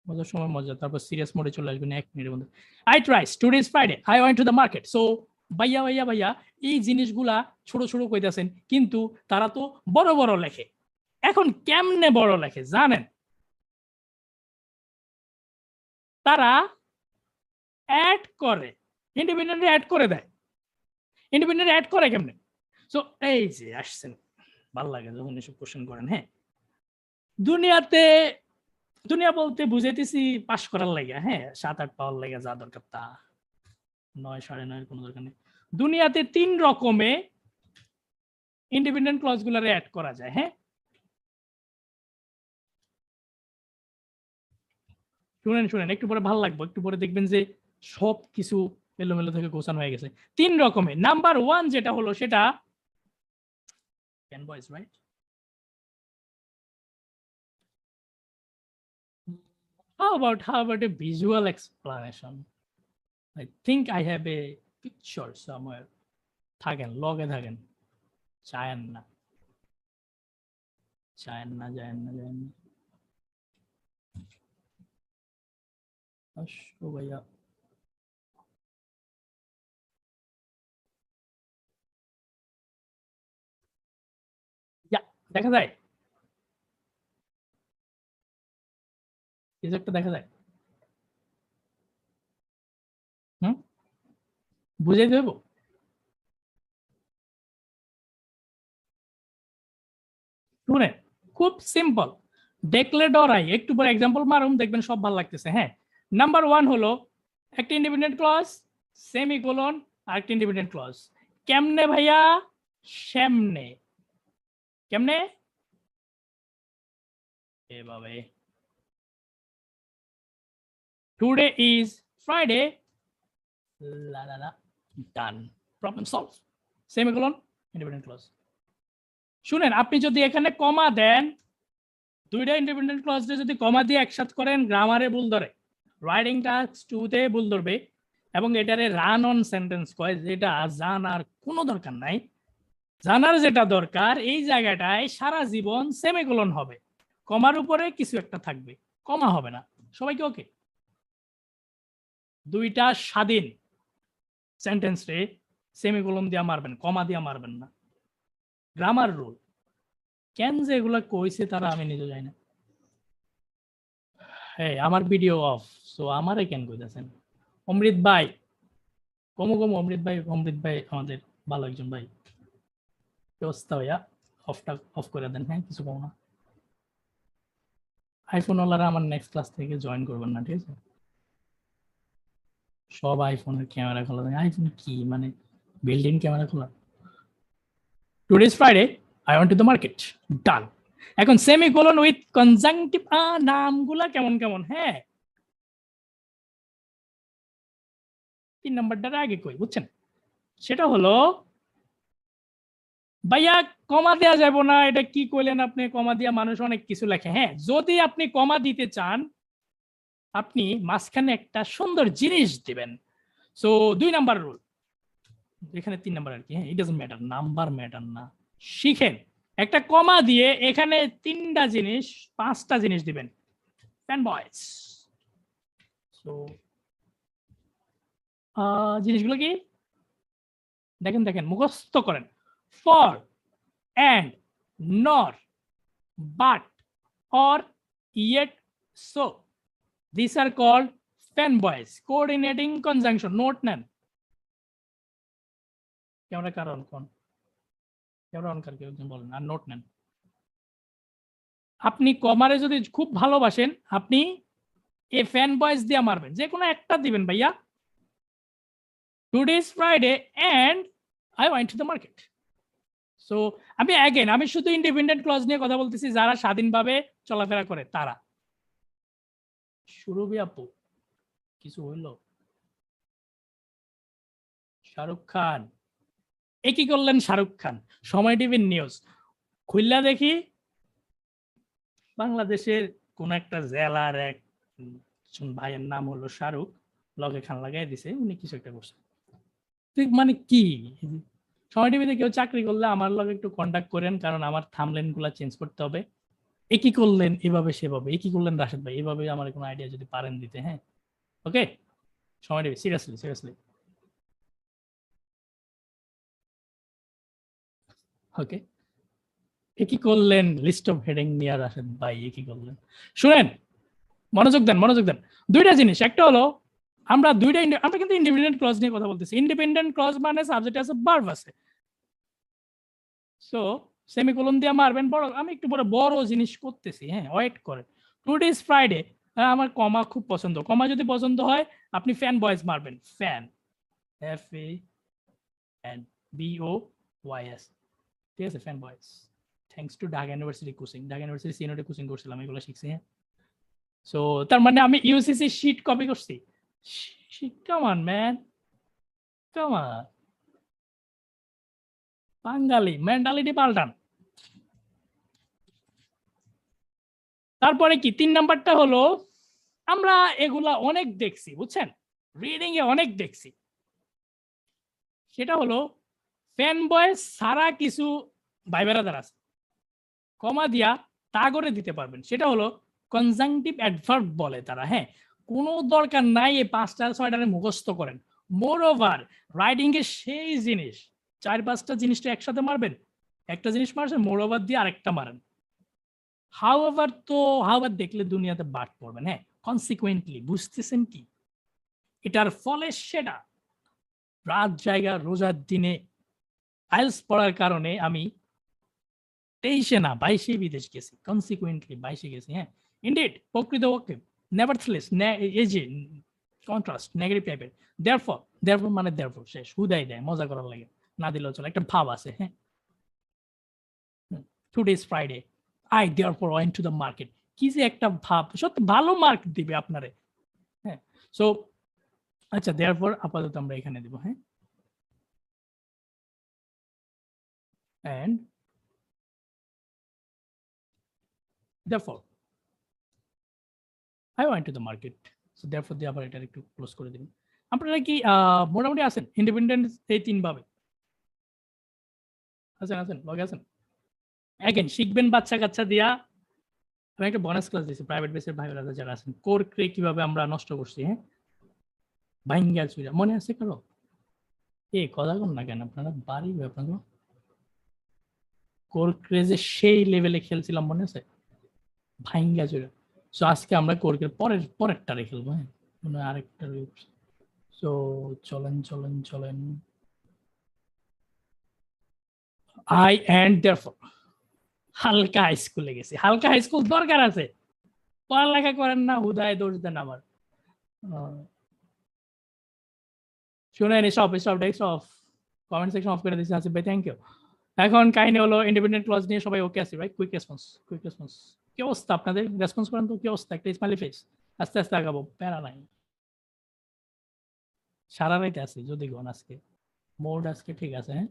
মজার সময় মজা, তারপর সিরিয়াস মোডে চলে আসবেন 1 মিনিটের মধ্যে। I thrice today is Friday, I went to the market. So ভাইয়া ভাইয়া ভাইয়া এই জিনিসগুলা ছোট ছোট কইতাছেন, কিন্তু তারা তো বড় বড় লেখে। এখন কেমনে বড় লেখে জানেন? তারা অ্যাড করে, ইন্ডিপেন্ডেন্ট অ্যাড করে দেয়। ইন্ডিপেন্ডেন্ট অ্যাড করে কেমনে? সো এই যে আসছেন, ভাল লাগে যখন এসব কোশ্চেন করেন। হ্যাঁ, দুনিয়াতে, দুনিয়া বলতে বুঝাইতেছি পাস করার লাগে, হ্যাঁ 7-8 পাওয়ার লাগে, যা দরকার তা, 9 9.5 কোনো দরকার নেই। দুনিয়াতে 3 রকমে ইন্ডিপেন্ডেন্ট ক্লজ গুলারে অ্যাড করা যায়। হ্যাঁ, শুনেন শুনেন, একটু পরে ভালো লাগবে, একটু পরে দেখবেন যে সব কিছু এলোমেলো থেকে গোছানো হয়ে গেছে। 3 রকমের। নাম্বার 1 যেটা হলো সেটা can boys, right? How about a visual explanation? I think I have a picture somewhere. থাকেন, লগে থাকেন, চায়েন না, চায়েন না, যায়েন না, যায়েন না। আসো ভাইয়া, দেখা যায়, কিছু একটা দেখা যায়। হুম, বুঝাই দেব? শুনেন, খুব সিম্পল, দেখলে ডরাই, একটু পরে এক্সাম্পল মারুম, দেখবেন সব ভালো লাগতেছে। হ্যাঁ, নাম্বার 1 হলো একটা ইন্ডিপেন্ডেন্ট ক্লজ, সেমিকোলন, আর একটা ইন্ডিপেন্ডেন্ট ক্লজ। কেমনে ভাইয়া? সামনে। কেমনে? এভাবে, today is Friday, la la la, done, problem solve, semicolon, independent clause. শুনেন, আপনি যদি এখানে কমা দেন, দুইটা ইন্ডিপেন্ডেন্ট ক্লজ যদি কমা দিয়ে একসাথে করেন, গ্রামারে ভুল ধরে, রাইটিং টাস্ক 2 তে ভুল ধরবে, এবং এটারে রান অন সেন্টেন্স কয়, যেটা জানার কোনো দরকার নাই। জানার যেটা দরকার, এই জায়গাটায় সারা জীবন সেমিকোলন হবে, কমার উপরে কিছু একটা থাকবে, কমা হবে না। সবাইকে ওকে? দুইটা স্বাধীন সেন্টেন্স রে সেমিকোলন দিয়ে মারবেন, কমা দিয়ে মারবেন না, গ্রামার রুল। কেন যে এগুলা কইছে তারা, আমি নিজে জানি না। হ্যাঁ, আমার ভিডিও অফ, সো আমারে কেন কইতাছেন? অমৃত ভাই, কমো কমো, অমৃত ভাই আমাদের ভালো একজন ভাই, ব্যবস্থা হইয়া অফটা অফ করে দেন। হ্যাঁ, কিছু কমো না। আইফোন ওয়ালারা আমার নেক্সট ক্লাস থেকে জয়েন করবেন না, ঠিক আছে? সব আইফোনের ক্যামেরা খোলা থাকে। আইফোন কি মানে বিল্ডিং ক্যামেরা খোলা। Today is Friday, I went to the market, done. এখন সেমিকোলন উইথ কনজাংটিভ, নামগুলা কেমন কেমন। হ্যাঁ, 3 নাম্বারটার আগে কই, বুঝছেন? সেটা হলো ভাইয়া কমা দেওয়া যাব না, এটা কি কইলেন আপনি? কমা দিয়া মানুষ অনেক কিছু লেখে। হ্যাঁ, যদি আপনি কমা দিতে চান, আপনি মাঝখানে একটা সুন্দর জিনিস দিবেন। সো 2 নাম্বার রুল, এখানে 3 নাম্বার আর কি। হ্যাঁ, it doesn't matter, number matter না। শিখেন, একটা কমা দিয়ে এখানে 3টা জিনিস, 5টা জিনিস দিবেন। Fan boys. সো জিনিসগুলো কি দেখেন, দেখেন, মুখস্থ করেন। For, and, nor, but, or, yet, so. These are called fanboys. Coordinating conjunction. Note নেন। ক্যামেরা কার অন কোন? ক্যামেরা অন কার, কেউ একজন বলেন, আর নোট নেন। আপনি কমারে যদি খুব ভালোবাসেন, আপনি এই ফ্যান বয়েজ দিয়ে মারবেন, যে কোনো একটা দিবেন ভাইয়া। Today is Friday and I went to the market. So আমি শুধু ইন্ডিপেন্ডেন্ট ক্লজ নিয়ে কথা বলতেছি, যারা স্বাধীনভাবে চলাফেরা করে তারা। সুরভি আপু, কিছু হইল? শাহরুখ খান, এ কি করলেন? শাহরুখ খান, সময় টিভির নিউজ খুললা দেখি, বাংলাদেশের কোন একটা জেলার এক ভাইয়ের নাম হলো শাহরুখ, লগে খান লাগাই দিছে, উনি কিছু একটা করছে। মানে কি, সময় টিভিতে কেউ চাকরি করলে আমার লগে একটু কন্ট্যাক্ট করেন, কারণ আমার থামলেন গুলা চেঞ্জ করতে হবে। একই করলেন এভাবে সেভাবে, একই করলেন রাশেদ ভাই এভাবে, আমার কোনো আইডিয়া যদি পারেন দিতে। হ্যাঁ ওকে, সময় নেবে, সিরিয়াসলি সিরিয়াসলি। ওকে, একই করলেন লিস্ট অফ হেডিং নিয়ে রাশেদ ভাই, একই করলেন। শুনেন, মনোযোগ দেন মনোযোগ দেন, দুইটা জিনিস। একটা হলো আমরা আমরা কিন্তু ইন্ডিপেন্ডেন্ট ক্লজ নিয়ে কথা বলতেছি। ইন্ডিপেন্ডেন্ট ক্লজ মানে সাবজেক্ট আছে, ভার্ব আছে। সো সেমিকোলন দিয়ে মারবেন। বড় আমি একটু বড় জিনিস করতেছি, হ্যাঁ ওয়েট করেন। টুডে ইজ ফ্রাইডে, আমার কমা খুব পছন্দ। কমা যদি পছন্দ হয় আপনি ফ্যান বয়েজ মারবেন, ফ্যান, FAN BOYS, ঠিক আছে, fan boys. Thanks to Dhaka University coaching, Dhaka University সিনোটে কোচিং করছিলাম, এগুলো শিখছি। হ্যাঁ, সো তার মানে আমি ইউসিসি শিট কপি করছি। Come on man, come on, Bengali mentality পাল্টান। তারপরে কি 3 নাম্বারটা হলো, আমরা এগুলা অনেক দেখছি বুঝছেন, রিডিং এ অনেক দেখছি। সেটা হলো ফ্যান বয়েজ সারা কিছু ভাইবেরাদার আছে, কমা দিয়া তা করে দিতে পারবেন। সেটা হলো কনজাংটিভ অ্যাডভার্ব বলে তারা। হ্যাঁ, কোনো দরকার নাই এই 5টা 6টারে মুখস্থ করেন। মোর ওভার রাইডিং এর সেই জিনিস 4-5টা জিনিসটা একসাথে মারবেন, একটা জিনিস মারছেন মোর ওভার দিয়ে আরেকটা মারেন। হাউএভার তো হাউএভার দেখলে দুনিয়াতে বাদ পড়বেন। হ্যাঁ, কনসিকুয়েন্টলি, বুঝতেছেন কি? এটার ফলে সেটা রাত জায়গা রোজার দিনে আইলস পড়ার কারণে আমি 23-এ না 22-এ বিদেশ গেছি, কনসিকুয়েন্টলি 22-এ গেছি। হ্যাঁ, ইনডিড, প্রকৃতপক্ষে নেভারথলেস, এই যে কন্ট্রাস্ট নেগেটিভ টাইপের। দেয়ারফর মানে দেয়ারফর শেষ, হুদাই দেয় মজা করার লাগে, না দিলেও চলে, একটা ভাব আছে। হ্যাঁ, today is Friday, I therefore went to the market, কি যে একটা ভাব, সত্যি ভালো মার্ক দিবে আপনারে। হ্যাঁ, সো আচ্ছা দেয়ারফর আপাতত আমরা এখানে দেব। হ্যাঁ, and therefore I went to the market, so therefore দিয়ে আবার এটা একটু ক্লোজ করে দিন। আপনারা কি মোটামুটি আছেন ইন্ডিপেন্ডেন্স এই 3 ভাবে আছেন? আছেন লগে আছেন? এগেন শিখবেন বাচ্চা কাচ্চা দিয়া। আমি একটা বোনাস ক্লাস দিয়েছি প্রাইভেট বেসের ভাইরা যারা আছেন, কোর ক্রে কিভাবে আমরা নষ্ট করছি। হ্যাঁ, ভাইঙ্গা চুরা মনে আছে কারো? এই কথা কন না কেন আপনারা, বাড়ি আপনাদের কোর ক্রেজে সেই লেভেলে খেলছিলাম, মনে আছে? ভাইঙ্গা চুরা। সো আজকে আমরা কোর ক্রে পরেরটারে খেলবো। হ্যাঁ, মনে হয় আরেকটা। সো চলেন চলেন চলেন, আই এন্ড দেয়ারফর হালকা হাই স্কুলে গেছি। হালকা হাই স্কুল দরকার আছে, পড়ালেখা করেন না, হুদায় দোষ দেন আমার। শুনেন সব কমেন্ট সেকশন অফ করে দিয়েছি আসিফ ভাই, থ্যাংক ইউ। এখন কাহিনী হলো ইন্ডিপেন্ডেন্ট ক্লজ নিয়ে সবাই ওকে আছে ভাই? Quick response, quick response. কি অবস্থা আপনাদের? রেসপন্স করেন তো, কি অবস্থা? একটা স্মাইলি ফেস, আস্তে আস্তে আগাবো, প্যারা নাই। সারা রাইতে আছে যদি গন আজকে, মোড আজকে ঠিক আছে। হ্যাঁ,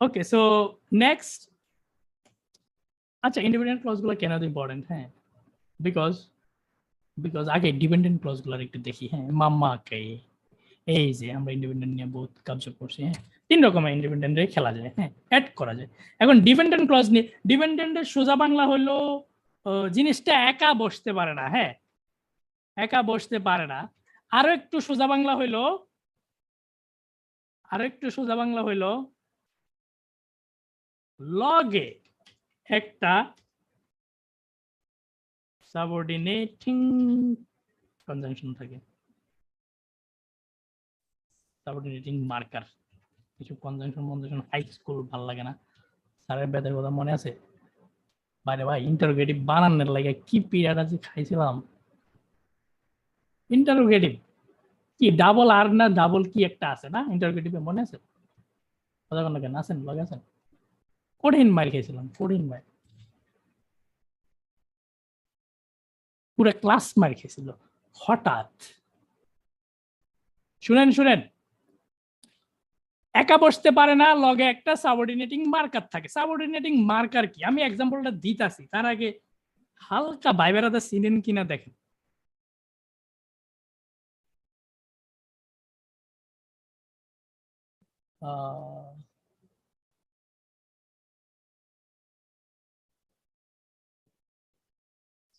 ওকে সো নেক্সট। আচ্ছা, ইন্ডিপেন্ডেন্ট ক্লজ গুলো কেন ইম্পর্টেন্ট? হ্যাঁ, বিকজ আগে ডিপেন্ডেন্ট ক্লজ গুলো একটু দেখি। হ্যাঁ, মাম্মাকে, এই যে আমরা ইন্ডিপেন্ডেন্ট নিয়ে বহুত কাজ করছি। হ্যাঁ, 3 রকমের ইন্ডিপেন্ডেন্ট খেলা যায়। হ্যাঁ, অ্যাড করা যায়। এখন ডিপেন্ডেন্ট ক্লজ নিয়ে, ডিপেন্ডেন্টের সোজা বাংলা হলো জিনিসটা একা বসতে পারে না। হ্যাঁ, একা বসতে পারে না। আরো একটু সোজা বাংলা হইলো, লগে একটা সাবঅর্ডিনেটিং কনজাংশন থাকে, সাবঅর্ডিনেটিং মার্কার। কিছু কনজাংশন হাই স্কুল ভাল লাগে না, স্যারের বেদের কথা মনে আছে? বাইরে ভাই ইন্টারোগেটিভ বানানোর লাগে কি পিরিয়ড আছে খাইছিলাম। ইন্টারোগেটিভ কি ডাবল আর না ডাবল কি একটা আছে না ইন্টারোগেটিভে, মনে আছে? কথা কোন কেন আছেন লগে আছেন? কঠিন মাইল খেয়েছিলাম, কঠিন মাইল, পুরো ক্লাস মার খেয়েছিল হঠাৎ। শুনেন, একা বসতে পারে না, লগে একটা সাবঅর্ডিনেটিং মার্কার থাকে। সাবঅর্ডিনেটিং মার্কার কি? আমি এক্সাম্পলটা দিতাছি, তার আগে হালকা ভাইবেরাতে চিনেন কিনা দেখেন।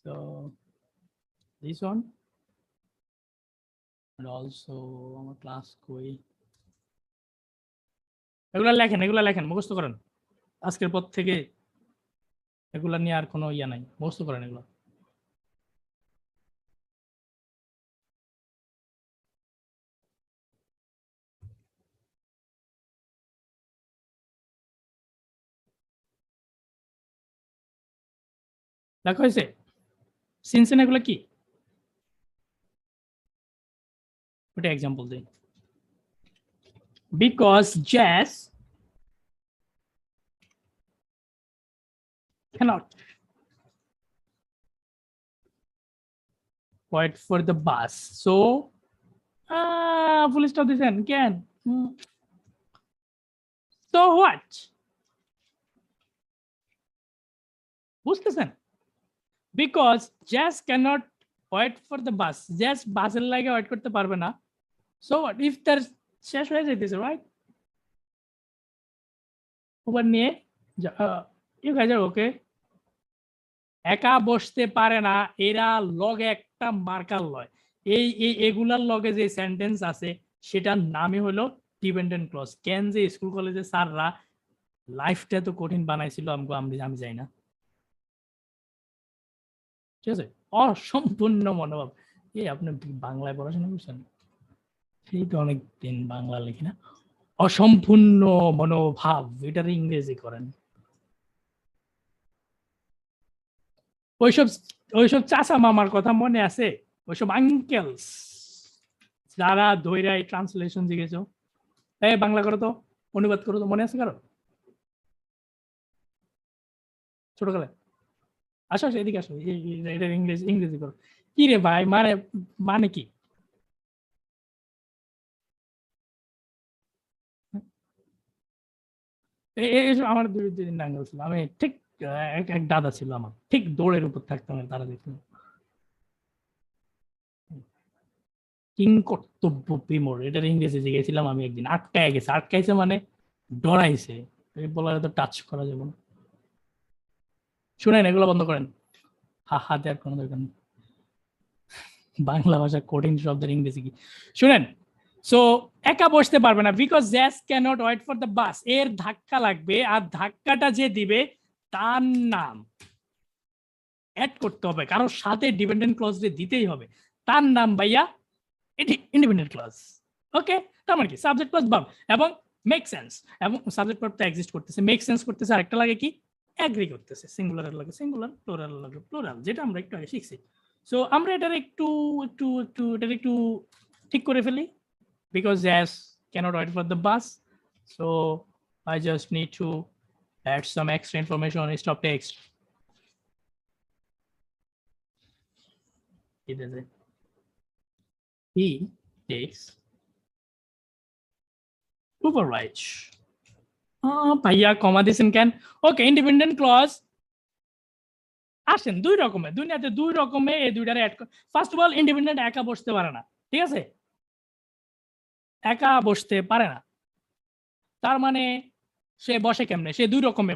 So this one and also আমার ক্লাস কই, এগুলা লেখেন মুখস্থ করেন আজকের পর থেকে, এগুলা নিয়ে আর কোনো ইয়া নাই, মুখস্থ করেন এগুলো। দেখা হয়েছে সিনসেন এগুলো কি, ওটা এক্সাম্পল দিই। Because Jazz cannot wait for the bus, so full stop দিছেন কেন? So what? বুঝতেছেন? Because Jazz cannot wait for the bus, Jazz বাসের লাগে ওয়েট করতে পারবে না, so what if তার শেষ হয়ে যাইতেছে, রাইট? ওভার নিয়ে you guys are okay? একা বসতে পারে না, এরা লগে একটা মার্কার লয়, এই এগুলার লগে যে সেন্টেন্স আছে সেটার নামই হলো ডিপেন্ডেন্ট ক্লজ। কেন যে স্কুল কলেজে স্যাররা লাইফটা তো কঠিন বানাইছিল আমগো, আমি যাই না, ঠিক আছে? অসম্পূর্ণ মনোভাব। এই আপনি বাংলায় পড়াশোনা করছেন? সেই তো অনেক দিন বাংলা লিখি না। অসম্পূর্ণ মনোভাব, এটার ইংরেজি করেন। ওইসব চাচা মামার কথা মনে আছে? ওইসব আঙ্কেলস যারা দৈরাই ট্রান্সলেশন শিখেছো, এই বাংলা করো তো, অনুবাদ করো তো, মনে আছে কারো? ছোটকালে আসো এদিকে আসো, এটা ইংরেজি করো। কি রে ভাই, মানে কি? আমার দুই দিন আঙ্কেল ছিল, আমি ঠিক এক দাদা ছিল আমার, ঠিক দৌড়ের উপর থাকতাম, তারা দেখতাম। কিং কর্তব্য বিমূঢ়, এটার ইংরেজি শিখেছিলাম আমি একদিন, আটকাইছে মানে ডরাইছে, বলার তো টাচ করা যাবে না। শুনেন, এগুলো বন্ধ করেন, হা দেওয়ার কোনো দরকার নেই। বাংলা ভাষা কঠিন শব্দের ইংরেজি কি শুনেন। সো একা বসতে পারবে না, because Jazz cannot wait for the bus, এর ধাক্কা লাগবে, আর ধাক্কাটা যে দিবে তার নাম অ্যাড করতে হবে, কারোর সাথে ডিপেন্ডেন্ট ক্লজ দিতেই হবে, তার নাম ভাইয়া ইন্ডিপেন্ডেন্ট ক্লজ। ওকে, তার মানে কি সাবজেক্ট প্লাস ভার্ব এবং মেক সেন্স, এবং সাবজেক্ট ভার্বটা এক্সিস্ট করতেছে, মেক সেন্স করতেছে, আরেকটা লাগে কি এগ্রি করতেছে, সিঙ্গুলার লাগে সিঙ্গুলার, প্লুরাল লাগে প্লুরাল, যেটা আমরা একটু আগে শিখছি। সো আমরা এটার একটু ঠিক করে ফেলি, because Jazz cannot wait for the bus, so I just need to add some extra information on stop text. He takes override. ভাইয়া কমা দিয়েছেন কেন? ওকে, ইন্ডিপেন্ডেন্ট ক্লজ আসেন দুই রকমের, দুনিয়াতে দুই রকমে, এই দুইটারে add. First of all, independent একা বসতে পারে না, ঠিক আছে? একা বসতে পারে না, তার মানে সে বসে কেমনে? সে দুই রকমে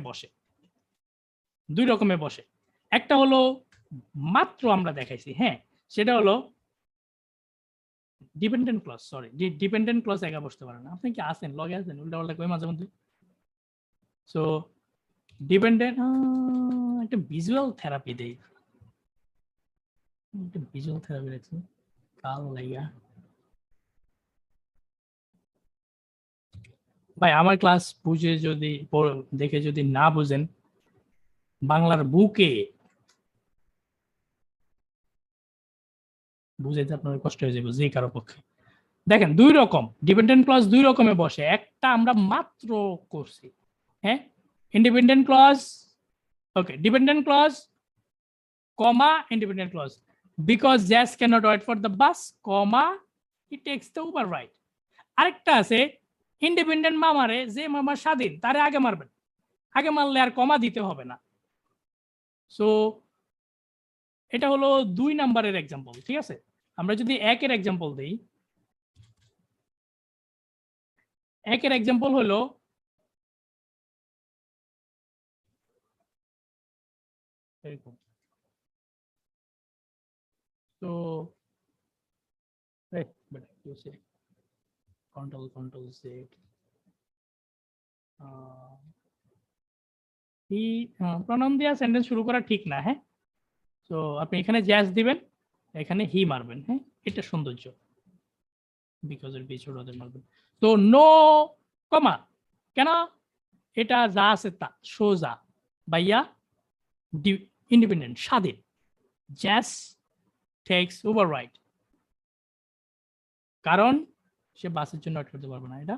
বসে। একটা হলো মাত্র আমরা দেখাইছি, হ্যাঁ, সেটা হলো dependent clause. Sorry, dependent clause একা বসতে পারে না। আপনি কি আছেন, লগে আছেন, উল্টা কই মাঝে মধ্যে। সো ডিপেন্ডেন্ট, একটা ভিজুয়াল থেরাপি দেই, একটা ভিজুয়াল থেরাপি রাখছি কাল লাইগা। ভাই আমার ক্লাস বুঝে যদি দেখে যদি না বুঝেন, বাংলার বুকে বুঝাইতে আপনার কষ্ট হয়ে যাবে যে কারো পক্ষে। দেখেন, দুই রকম ডিপেন্ডেন্ট ক্লজ, দুই রকমে বসে। একটা আমরা মাত্র করছি, হ্যাঁ, independent clause, okay, dependent clause comma independent clause, because Jazz cannot wait for the bus comma he takes the override. আরেকটা আছে ইন্ডিপেন্ডেন্ট মামারে, যে মামা স্বাধীন তারে আগে মারবেন, আগে মারলে আর কমা দিতে হবে না। সো এটা হলো 2 নাম্বারের এক্সাম্পল, ঠিক আছে? আমরা যদি 1 এর এক্সাম্পল দেই, 1 এর এক্সাম্পল হলো এরকম। তো কন্ট্রোল জেড, হি প্রনাউন দিয়া সেন্টেন্স শুরু করা ঠিক না, হ্যাঁ? তো আপনি এখানে জ্যাস দিবেন, এখানে হি মারবেন, হ্যাঁ? এটা সৌন্দর্য, বিকজ এর বিচ ওদের মারবেন। তো নো কমা, কেন? এটা যা আছে তা সোজা, ভাইয়া ইন্ডিপেন্ডেন্ট, স্বাধীন। জ্যাস টেক্স ওভার রাইট, কারণ সে বাসের জন্য ওয়েট করতে পারবে না। এটা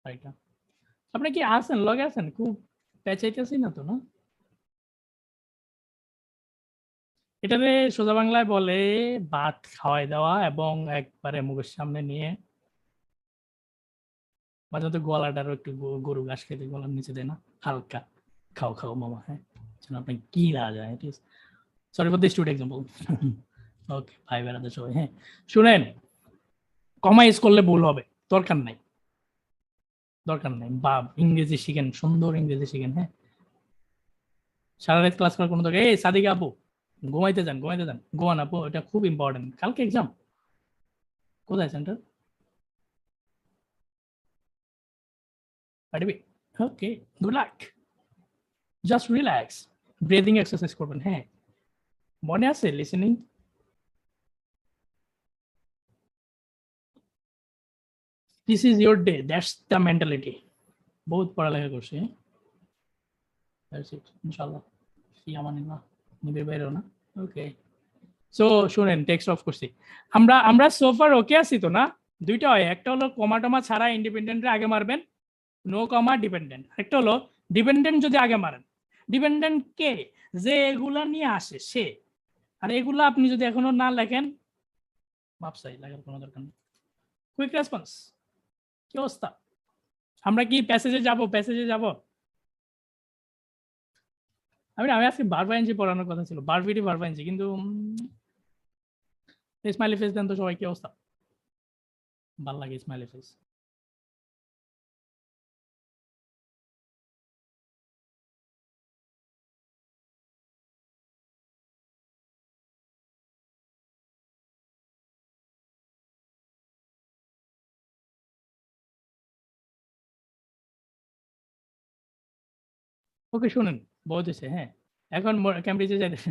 রাইট। আপনি কি আছেন, লগে আছেন? খুব পেঁচাইতেছি না তো, না? এটাতে সোজা বাংলায় বলে ভাত খাওয়াই দেওয়া, এবং একবারে মুখের সামনে নিয়ে মাঝে মধ্যে গলাটারও একটু গরু ঘাস খেতে গলার নিচে দেয় না, হালকা খাও খাও মামা, হ্যাঁ, যেন আপনার কি না যায়। Sorry for the stood example. Okay ভাই বেড়াতে সবাই, হ্যাঁ শুনেন, কমা ইউজ করলে ভুল হবে, দরকার নাই, দরকার নাই। বা ইংরেজি শিখেন, সুন্দর ইংরেজি শিখেন, হ্যাঁ। সারা রাত ক্লাস করার কোনো দরকার, এই সাদিকা আপু ঘুমাইতে যান, ঘুমাইতে যান, ঘুমান আপু, এটা খুব ইম্পর্টেন্ট, কালকে এক্সাম। কোথায় সেন্টার? পারবি? Okay, good luck, just relax, breathing exercise করবেন, হ্যাঁ। মনে আছে listening? This is your day, that's the mentality. বহুত পড়ালেখা করছে, দ্যাটস ইট, ইনশাআল্লাহ। কি আমানি না, নিবিড় বাইরেও না। ওকে, সো শুনেন, টেক্সট অফ করছি। আমরা আমরা সোফার ওকে আছি তো, না? দুইটা হয়, একটা হলো কমা টমা ছাড়া ইন্ডিপেন্ডেন্টে আগে মারবেন, নো কমা ডিপেন্ডেন্ট। একটা হলো ডিপেন্ডেন্ট যদি আগে মারেন। ডিপেন্ডেন্ট কে? যে এগুলা নিয়ে আসে সে, আর এগুলা আপনি যদি এখনো না লেখেন, মাপসাই লেখার কোনো দরকার নেই। কুইক রেসপন্স, কি অবস্থা? আমরা কি প্যাসেজে যাব? প্যাসেজে যাব। আমি আজকে বারবাইনজি পড়ানোর কথা ছিল, বারবিটি বারবাইনজি, কিন্তু স্মাইলি ফেস দেন তো সবাই, কি অবস্থা? ভাল লাগে স্মাইলি ফেস। ওকে শুনেন, বহুত হয়েছে, হ্যাঁ। এখন ক্যামব্রিজে যাইতেছি,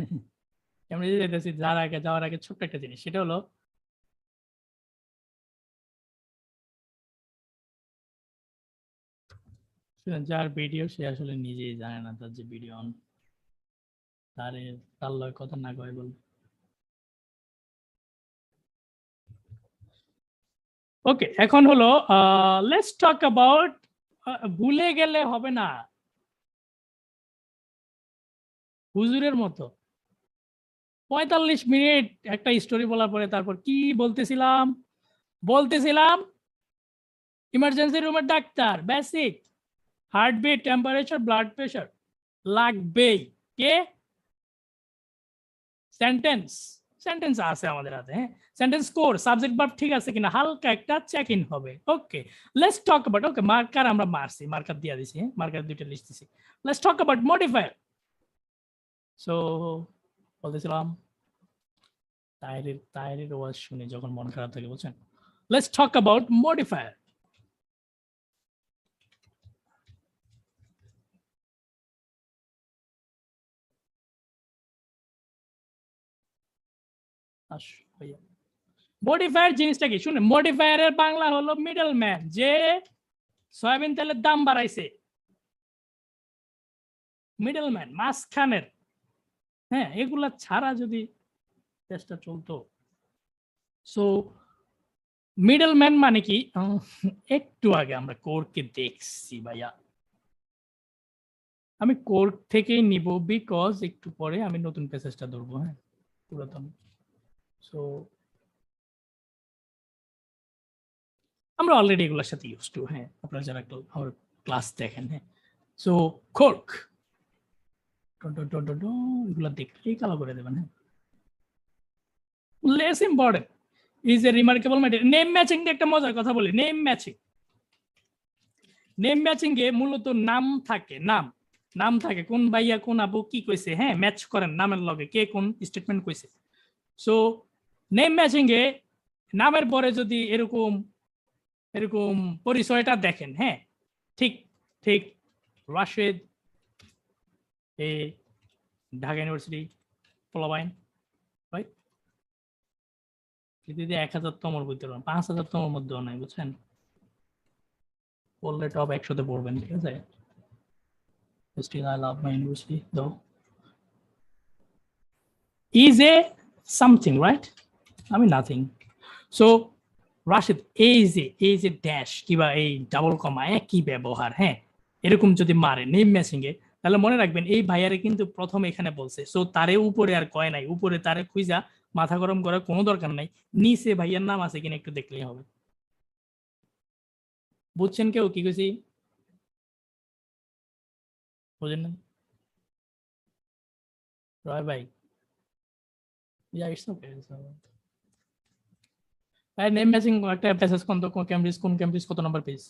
ক্যামব্রিজে যাইতেছি, যাওয়ার আগে ছোট্ট একটা জিনিস, সেটা হলো যার ভিডিও সে আসলে নিজেই জানে না তার যে ভিডিও অন, তার লয় কথা না কয় বল। ওকে, এখন হলো লেটস টক অ্যাবাউট, ভুলে গেলে হবে না, হুজুরের মতো 45 মিনিট একটা স্টোরি বলার পরে তারপর কি বলতেছিলাম? ইমার্জেন্সি রুমের doctor, basic heartbeat, temperature, blood pressure লাগবেই। কে? সেন্টেন্স, সেন্টেন্স আছে আমাদের হাতে, হ্যাঁ। সেন্টেন্স কোর, সাবজেক্ট ভার্ব ঠিক আছে কিনা হালকা একটা চেক ইন হবে। Okay, let's talk about, okay marker আমরা মারছি, মার্কার দিয়ে দিছি, হ্যাঁ, মার্কার দুইটা লিস্ট দিছি। Let's talk about modifier. So বলতেছিলাম, তাইরের ওয়াজ শুনে যখন মন খারাপ থাকে, বলছেন let's talk about modifier. Modifier জিনিসটা কি শুনে, মডিফায়ারের বাংলা হলো মিডল ম্যান, যে সয়াবিন তেলের দাম বাড়াইছে, মিডল ম্যান, মাঝখানের, হ্যাঁ। এগুলা ছাড়া যদি চেষ্টা চলতো, সো মিডল ম্যান মানে কি? একটু আগে আমরা কোরকে দেখছি ভাইয়া, আমি কোর্ক থেকেই নিব, বিকজ একটু পরে আমি নতুন প্যাসেজটা ধরবো, হ্যাঁ, পুরাতন। সো আমরা অলরেডি এগুলোর সাথে ইউজ টু, হ্যাঁ, আপনারা যারা আমার ক্লাস দেখেন, হ্যাঁ। সো কোর্ক, এগুলো দেখলেই কালো করে দেবেন। হ্যাঁ, less important is a remarkable material. Name matching দিয়ে একটা মজার কথা বলি। নেম ম্যাচিং এ মূলত নাম থাকে, নাম থাকে, কোন ভাইয়া কোন আপু কি কইছে, হ্যাঁ ম্যাচ করেন নামের লগে কে কোন স্টেটমেন্ট কইছে। সো নেম ম্যাচিং এ নামের পরে যদি এরকম এরকম পরিচয়টা দেখেন, হ্যাঁ ঠিক ঠিক রাশেদ এ ঢাকা ইউনিভার্সিটি পোলাবাইন, রাইট? যদি 1000তমর ভিতরে 5000তমর মধ্যেও নাই, বুঝছেন? পড়লে টপ 100-তে পড়বেন, ঠিক আছে? Still I love my university though. Is a something, right? I mean nothing. So Rashid এই যে ড্যাশ কিংবা এই ডাবল কমা একই ব্যবহার, হ্যাঁ এরকম যদি মারে নেম ম্যাচিং এ, তাহলে মনে রাখবেন এই ভাইয়ারে কিন্তু প্রথম এখানে বলছে। সো তারে উপরে আর কয় নাই, উপরে তারে খুঁজা মাথা গরম করার কোনো দরকার নাই, নিচে ভাইয়ার নাম আছে কিনা একটু দেখলেই হবে। বুঝছেন কেউ কি কইছি? বুঝেন না রয় ভাই? Yeah it's okay. ভাই নেম ম্যাচিং একটা প্যাসেজ কোন ক্যামব্রিজ কত নাম্বার পেজ?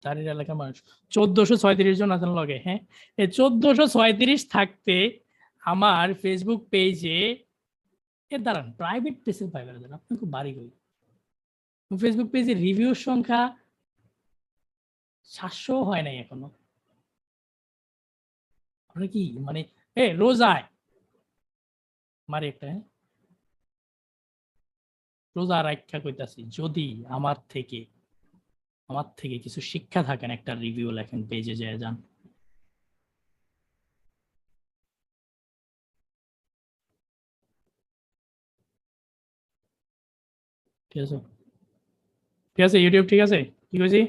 তারির এলাকার মানুষ 1436 জন আছেন লগে। হ্যাঁ, এই 1436 থাকতে আমার ফেসবুক পেজে এর দাঁড়ান প্রাইভেট পেজের পাইবেন, আপনি খুব বাড়ি করি ফেসবুক পেজে রিভিউর সংখ্যা 700 হয় নাই এখনো। আপনি কি মানে রোজায় মারি একটা, হ্যাঁ রোজা রাখা কইতাছি, যদি আমার থেকে কিছু শিক্ষা থাকেন একটা রিভিউ লেখেন, পেজে যায় যান। ঠিক আছে ঠিক আছে ইউটিউব ঠিক আছে, কি কইছি?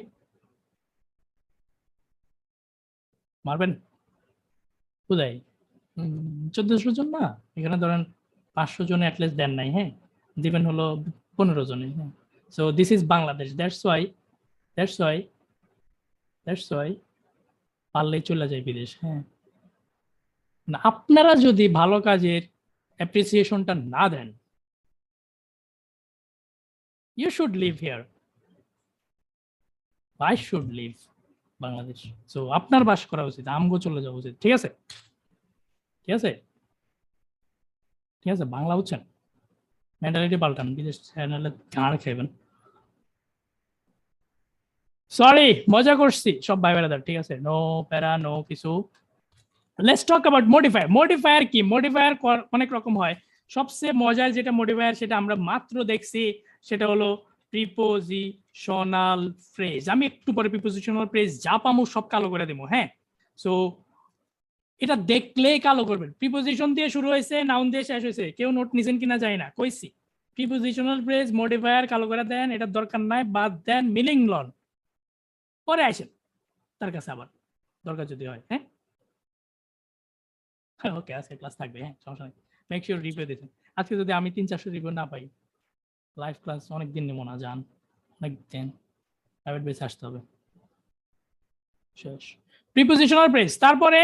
মারবেন কোথায়? 1400 জন না, এখানে ধরেন 500 জন অ্যাটলিস্ট দেন নাই, হ্যাঁ দিবেন হলো 15 জনে। হ্যাঁ, so this is Bangladesh, that's why পারলেই চলে যায় বিদেশ। হ্যাঁ, না আপনারা যদি ভালো কাজের অ্যাপ্রিসিয়েশনটা না দেন, you should live here, I should live Bangladesh. সো আপনার বাস করা উচিত, আমগো চলে যাওয়া উচিত। ঠিক আছে ঠিক আছে ঠিক আছে, বাংলা বুঝছেন? মেন্টালিটি পাল্টান, বিদেশ চ্যানেলে গাঁড় খাইবেন। সরি মজা করছি সব ভাই বেড়াদার, ঠিক আছে? নো প্যারা নো কিছু। Let's talk about modifier. Modifier কি? মডিফায়ার অনেক রকম হয়। সবচেয়ে মজার যেটা মডিফায়ার সেটা আমরা মাত্র দেখছি, সেটা হলো প্রিপোজিশনাল ফ্রেজ। আমি একটু পরে প্রিপোজিশনাল ফ্রেজ যা পামু সব কালো করে দেবো। হ্যাঁ, সো এটা দেখলেই কালো করবেন। প্রিপোজিশন দিয়ে শুরু হয়েছে, নাউন দিয়ে শেষ হয়েছে, কেউ নোট নিছেন কিনা যায় না, কইছি প্রিপোজিশনাল ফ্রেজ মডিফায়ার কালো করে দেন, এটা দরকার নাই, বাদ দেন, মিনিং লন, পরে আসেন তার কাছে আবার দরকার যদি হয়। হ্যাঁ ওকে, আজকে ক্লাস থাকবে, হ্যাঁ সমস্যা নেই, মেক শিওর রিভিউ দিতেন। আজকে যদি আমি 300-400 রিভিউ না পাই, লাইভ ক্লাস অনেক দিন নেবো না, যান অনেক দিন, প্রাইভেট বেসে আসতে হবে। শেষ প্রিপোজিশনাল ফ্রেজ। তারপরে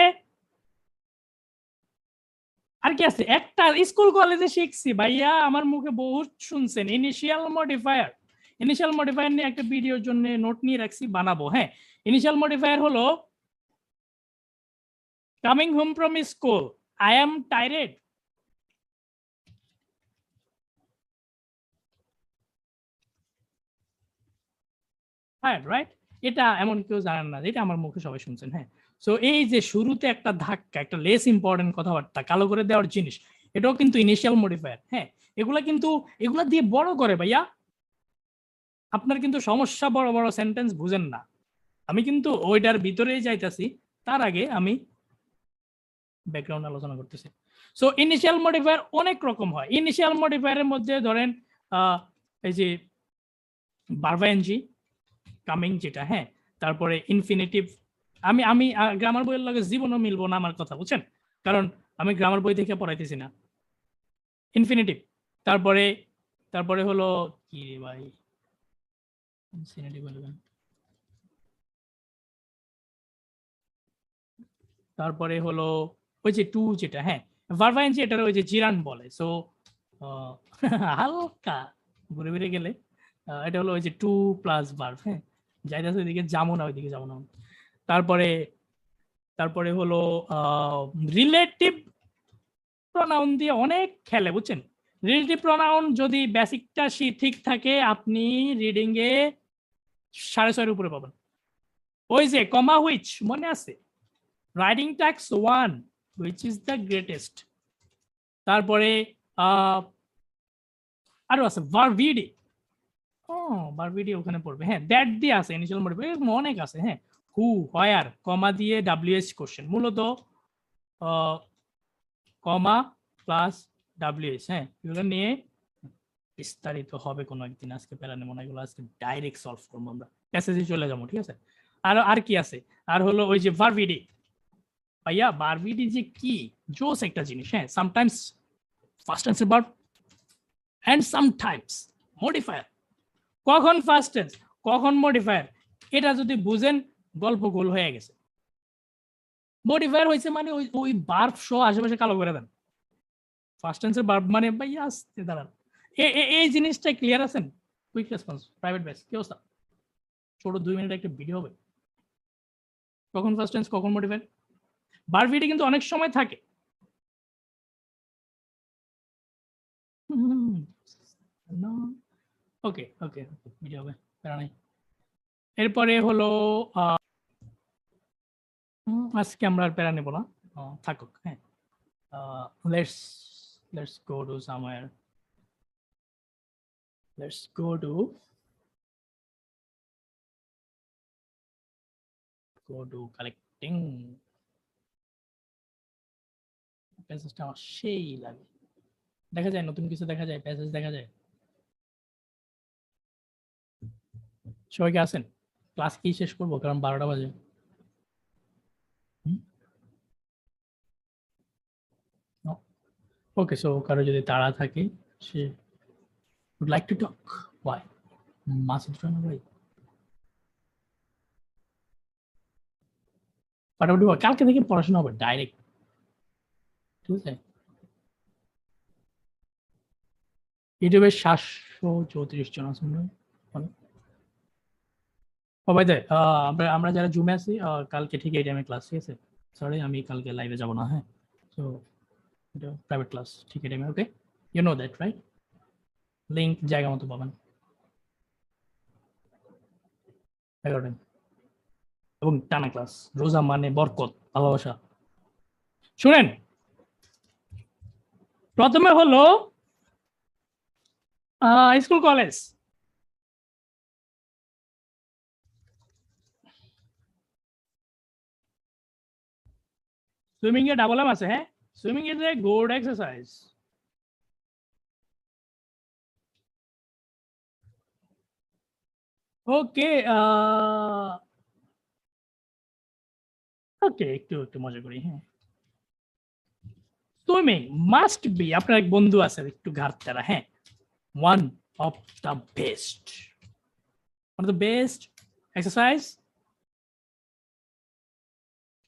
আর কি আছে? একটা স্কুল কলেজে শিখছি ভাইয়া, আমার মুখে বহুত শুনছেন, ইনিশিয়াল মডিফায়ার। ইনিশিয়াল মডিফায়ার নিয়ে একটা ভিডিওর জন্য নোট নিয়ে রাখছি, বানাবো। হ্যাঁ, ইনিশিয়াল মডিফায়ার হলো coming home from school, I am tired. Right, এটা এমন কেউ জানেন না, এটা আমার মুখে সবাই শুনছেন। হ্যাঁ, সো এই যে শুরুতে একটা ধাক্কা, একটা লেস ইম্পর্টেন্ট কথাবার্তা কালো করে দেওয়ার জিনিস, এটাও কিন্তু ইনিশিয়াল মডিফায়ার। হ্যাঁ, এগুলা দিয়ে বড় করে ভাইয়া, আপনার কিন্তু সমস্যা, বড় বড় সেন্টেন্স বুঝেন না। আমি কিন্তু ওইটার ভিতরেই যাইতাছি, তার আগে আমি ব্যাকগ্রাউন্ড আলোচনা করতেছি। সো ইনিশিয়াল মডিফায়ার অনেক রকম হয়। ইনিশিয়াল মডিফায়ারের মধ্যে ধরেন এই যে ভার্বা এনজি, কামিং যেটা, হ্যাঁ তারপরে ইনফিনিটিভ। আমি আমি গ্রামার বইয়ের লগে জীবনও মিলবো না আমার কথা, বুঝছেন? কারণ আমি গ্রামার বই থেকে পড়াইতেছি না। ইনফিনিটিভ, তারপরে তারপরে হলো কি রে ভাই, ইনফিনিটিভ বলবেন তারপরে হলো ওই যে টু যেটা, হ্যাঁ ভার্ব আইএনজি, এটার ওই যে জিরান বলে। সো হালকা ঘুরে ফিরে গেলে এটা হলো ওই যে টু প্লাস ভার্ব, হ্যাঁ যাইতেছে ওইদিকে যাবো না, ওইদিকে যাবো না। তারপরে তারপরে হলো রিলেটিভ প্রনাউন দিয়ে অনেক খেলে, বুঝছেন। রিলেটিভ প্রনাউন যদি বেসিকটা ঠিক থাকে, আপনি রিডিং এ 6.5 উপরে পাবেন। ওই যে কমা হুইচ মনে আছে, riding tax 1 which is the greatest. তারপরে আরো আছে ভার্বিডি, ভার্বিডি ওখানে পড়বে, হ্যাঁ দ্যাট দিয়ে আছে ইনিশিয়াল মোটিভ, অনেক আছে, হ্যাঁ হু হোয়ার কমা দিয়ে ডাব্লিউএইচ কোশ্চেন, মূলত কমা প্লাস ডাব্লিউএইচ, হ্যাঁ এগুলো নিয়ে বিস্তারিত হবে কোনো একদিন, আজকে প্যারা নেব না এগুলো, আজকে ডাইরেক্ট সলভ করবো আমরা, প্যাসেজে চলে যাবো, ঠিক আছে। আর কি আছে, আর হলো ওই যে ভার্বিডি, ভাইয়া ভার্বিডি যে কি জোস একটা জিনিস, হ্যাঁ sometimes first tense verb and sometimes modifier. কখন ফার্স্ট টেন্স কখন মডিফায়ার, এটা যদি বুঝেন গল্প গোল হয়ে গেছে। মডিফায়ার হয়েছে মানে ওই ভার্ব সহ আশেপাশে কালো করে দেন, ফার্স্ট টেন্সের ভার্ব মানে ভাইয়া আসতে দাঁড়ান। এই জিনিসটা ক্লিয়ার আছেন? কুইক রেসপন্স প্রাইভেট ব্যাচ কি অবস্থা? ছোট 2 মিনিট একটা ভিডিও হবে, কখন ফার্স্ট টেন্স কখন মডিফায়ার, ভার্বিডি কিন্তু অনেক সময় থাকে। ওকে ওকে ভিডিও হবে, প্যারা নাই। এরপরে হলো আজকে আমরা আর প্যারা নেব না, থাকুক, হ্যাঁ let's go to somewhere, let's go to collecting। প্যাসেজটা আমার সেই লাগে, দেখা যায় নতুন কিছু দেখা যায়, প্যাসেজ দেখা যায়। সবাই কি আছেন? ক্লাস কি শেষ করবো, কারণ 12টা বাজে। ওকে, সো কারো যদি তাড়া থাকে, সে would like to talk, why? Masud Rana ভাই ফাটাফাটি কালকে থেকে পড়াশোনা হবে ডাইরেক্ট, ঠিক আছে। ইউটিউবে 734 জন আছেন সবাই দেয়। আমরা যারা জুমে আছি কালকে ঠিক এই টাইমে ক্লাস, ঠিক আছে। সরি আমি কালকে লাইভে যাব না, হ্যাঁ সো এটা প্রাইভেট ক্লাস ঠিক এই টাইমে, okay you know that right. Link জায়গা মতো পাবেন 11 এবং টানা ক্লাস। রোজা মানে বরকত, ভালোবাসা। শুনেন, প্রথমে হলো স্কুল কলেজ, সুইমিং এ ডাবল এম আছে, হ্যাঁ swimming is a good exercise. Okay okay একটু একটু মজা করি, হ্যাঁ সুইমিং মাস্ট বি, আপনার এক বন্ধু আছে একটু ঘাটতারা, হ্যাঁ one of the best exercise,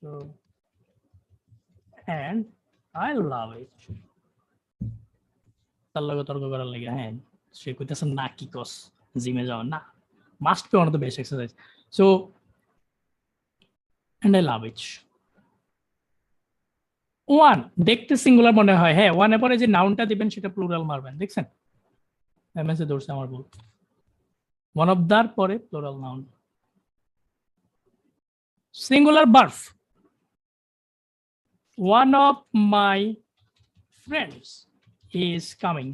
so and I love it। তার লগে তর্ক করার লাগে, হ্যাঁ সে কইতেছে না কি কস জিমে যাও না, must be one of the best exercise, so and I love it। One দেখতে সিঙ্গুলার মনে হয়, হ্যাঁ ওয়ানের পরে যে নাউনটা দিবেন সেটা প্লুরাল মারবেন, দেখছেন এমএসএ ধরছে আমার ভুল, ওয়ান অফ দার পরে plural noun. Singular verb, one of my friends is coming,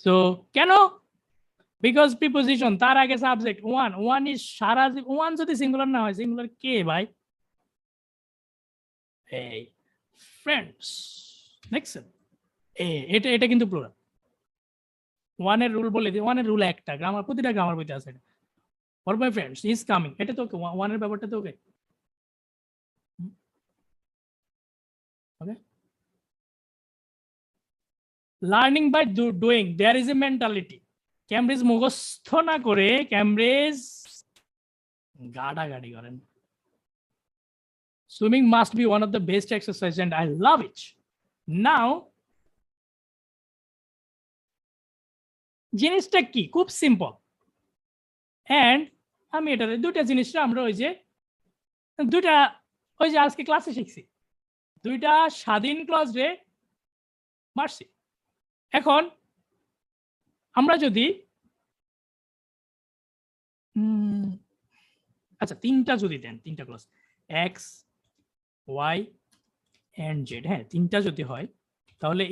so কেন, বিকজ প্রিপোজিশন তার আগে সাবজেক্ট ওয়ান ইজ সারা, ওয়ান যদি সিঙ্গুলার না হয়, সিঙ্গুলার কে ভাই, এই ফ্রেন্ডস, দেখছেন এটা এটা কিন্তু প্লুরাল। ওয়ানের রুল বলে দিই, ওয়ানের রুল একটা, গ্রামার প্রতিটা গ্রামার বইতে আছে, for my friends is coming, এটা তো ওকে, ওয়ানের ব্যাপারটা তো okay, okay. Learning by doing, there is a mentality. Cambridge মুখস্থ না করে ক্যামব্রিজ গাড়াগাড়ি করেন, Swimming must be one of the best exercise and I love it. Now, জিনিসটা কি? খুব সিম্পল। And আমি এটাতে দুইটা জিনিসটা আমরা ওই যে আজকে ক্লাসে শিখছি, দুইটা স্বাধীন ক্লজে মারছি। এখন আমরা যদি আচ্ছা তিনটা যদি দেন, তিনটা clause X Y and Z, হ্যাঁ তিনটা যদি হয় তাহলে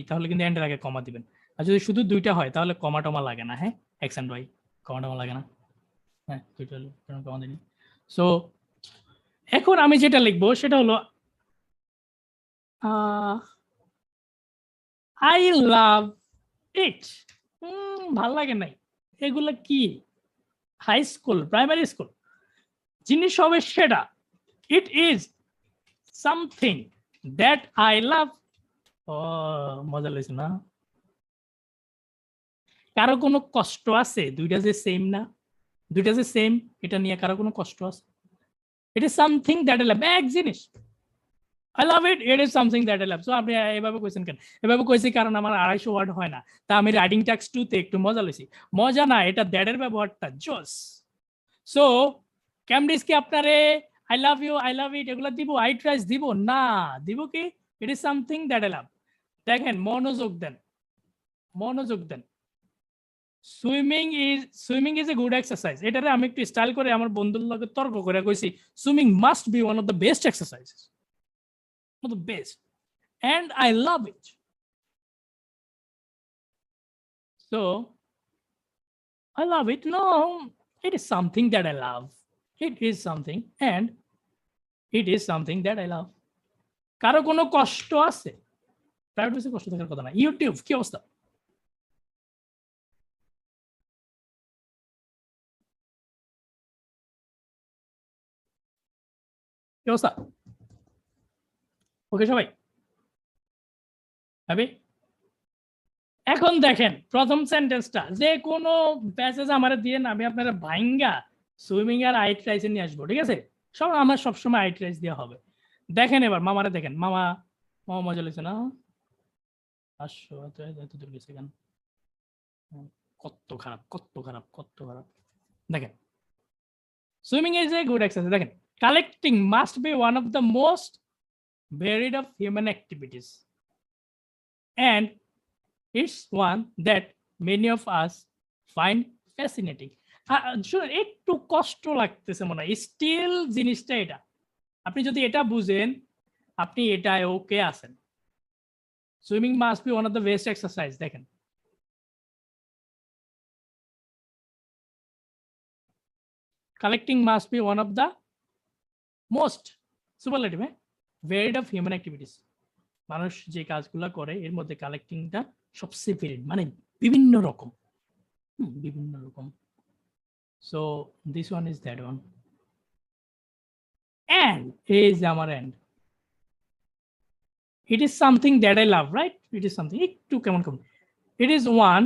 তাহলে কিন্তু এন্ডের আগে কমা দিবেন। আর যদি শুধু দুইটা হয় তাহলে কমা টমা লাগে না। হ্যাঁ, এক্স এন্ড ওয়াই কমা টমা লাগে না। হ্যাঁ, দুইটা কমা দিন। সো এখন আমি যেটা লিখবো সেটা হলো আই লাভ ইট। ভাল লাগে নাই, এগুলা কি? হাই স্কুল, প্রাইমারি স্কুল জিনিস হবে সেটা। It is something that I love. ও মজা লাগছে না? কারো কোনো কষ্ট আছে? দুইটা যে সেম না, দুইটা যে সেম, এটা নিয়ে কারো কোনো কষ্ট আছে? ইট ইজ সামথিং দ্যাট আই লাভ, এক জিনিস। I love it. It is something that I love. So আপনি এভাবে কইছেন কেন? এভাবে কইছি কারণ আমার 250 ওয়ার্ড হয় না, তা আমি রাইটিং টেক্সট 2 তে একটু মজা লইছি। মজা না, এটা দ্যাট এর ব্যবহারটা জোস। সো ক্যামব্রিজ কি আপনারে I love you, I love it এগুলা দিব, আই ট্রাইস দিব না, দিব কি it is something that I love. দেখেন, মনোযোগ দেন, মনোযোগ দেন। Swimming is a good exercise. এটারে আমি একটু স্টাইল করে আমার বন্ধুর লগে তর্ক করে কইছি swimming must be one of the best exercises, the best, and I love it. So I love it. No, it is something that I love. It is something, and it is something that I love. কারো কোনো কষ্ট আছে? Private বেসে কষ্ট থাকার কথা না। YouTube কি অবস্থা? কি অবস্থা? ওকে সবাই হ্যাপি? এখন দেখেন প্রথম সেন্টেন্সটা, যে কোনো প্যাসেজ আমার দিয়ে আমি আপনারা ভাইঙ্গা সুইমিং আর আইট রাইস নিয়ে আসবো, ঠিক আছে? সব আমার সবসময় আইট রাইস দেওয়া হবে। দেখেন এবার মামারে দেখেন, মামা মজা লেগেছে না? আসো এত দূর গেছে কেন? কত খারাপ, কত খারাপ, কত খারাপ। দেখেন, swimming is a good exercise. দেখেন, collecting must be one of the most varied of human activities and it's one that many of us find fascinating. একটু কষ্ট লাগতেছে মনে হয়, স্টিল জিনিসটা এটা। আপনি যদি এটা বুঝেন, আপনি এটাই ওকে আছেন। Swimming must be one of the best exercise. দেখেন, collecting must be one of the most superlative varied of human activities. মানুষ যে কাজগুলো করে এর মধ্যে কালেক্টিংটা সবচেয়ে ভেরিড, মানে বিভিন্ন রকম, বিভিন্ন রকম। So this one is that one, and is আমার and it is something that I love, right? It is something একটু কেমন কেমন, it is one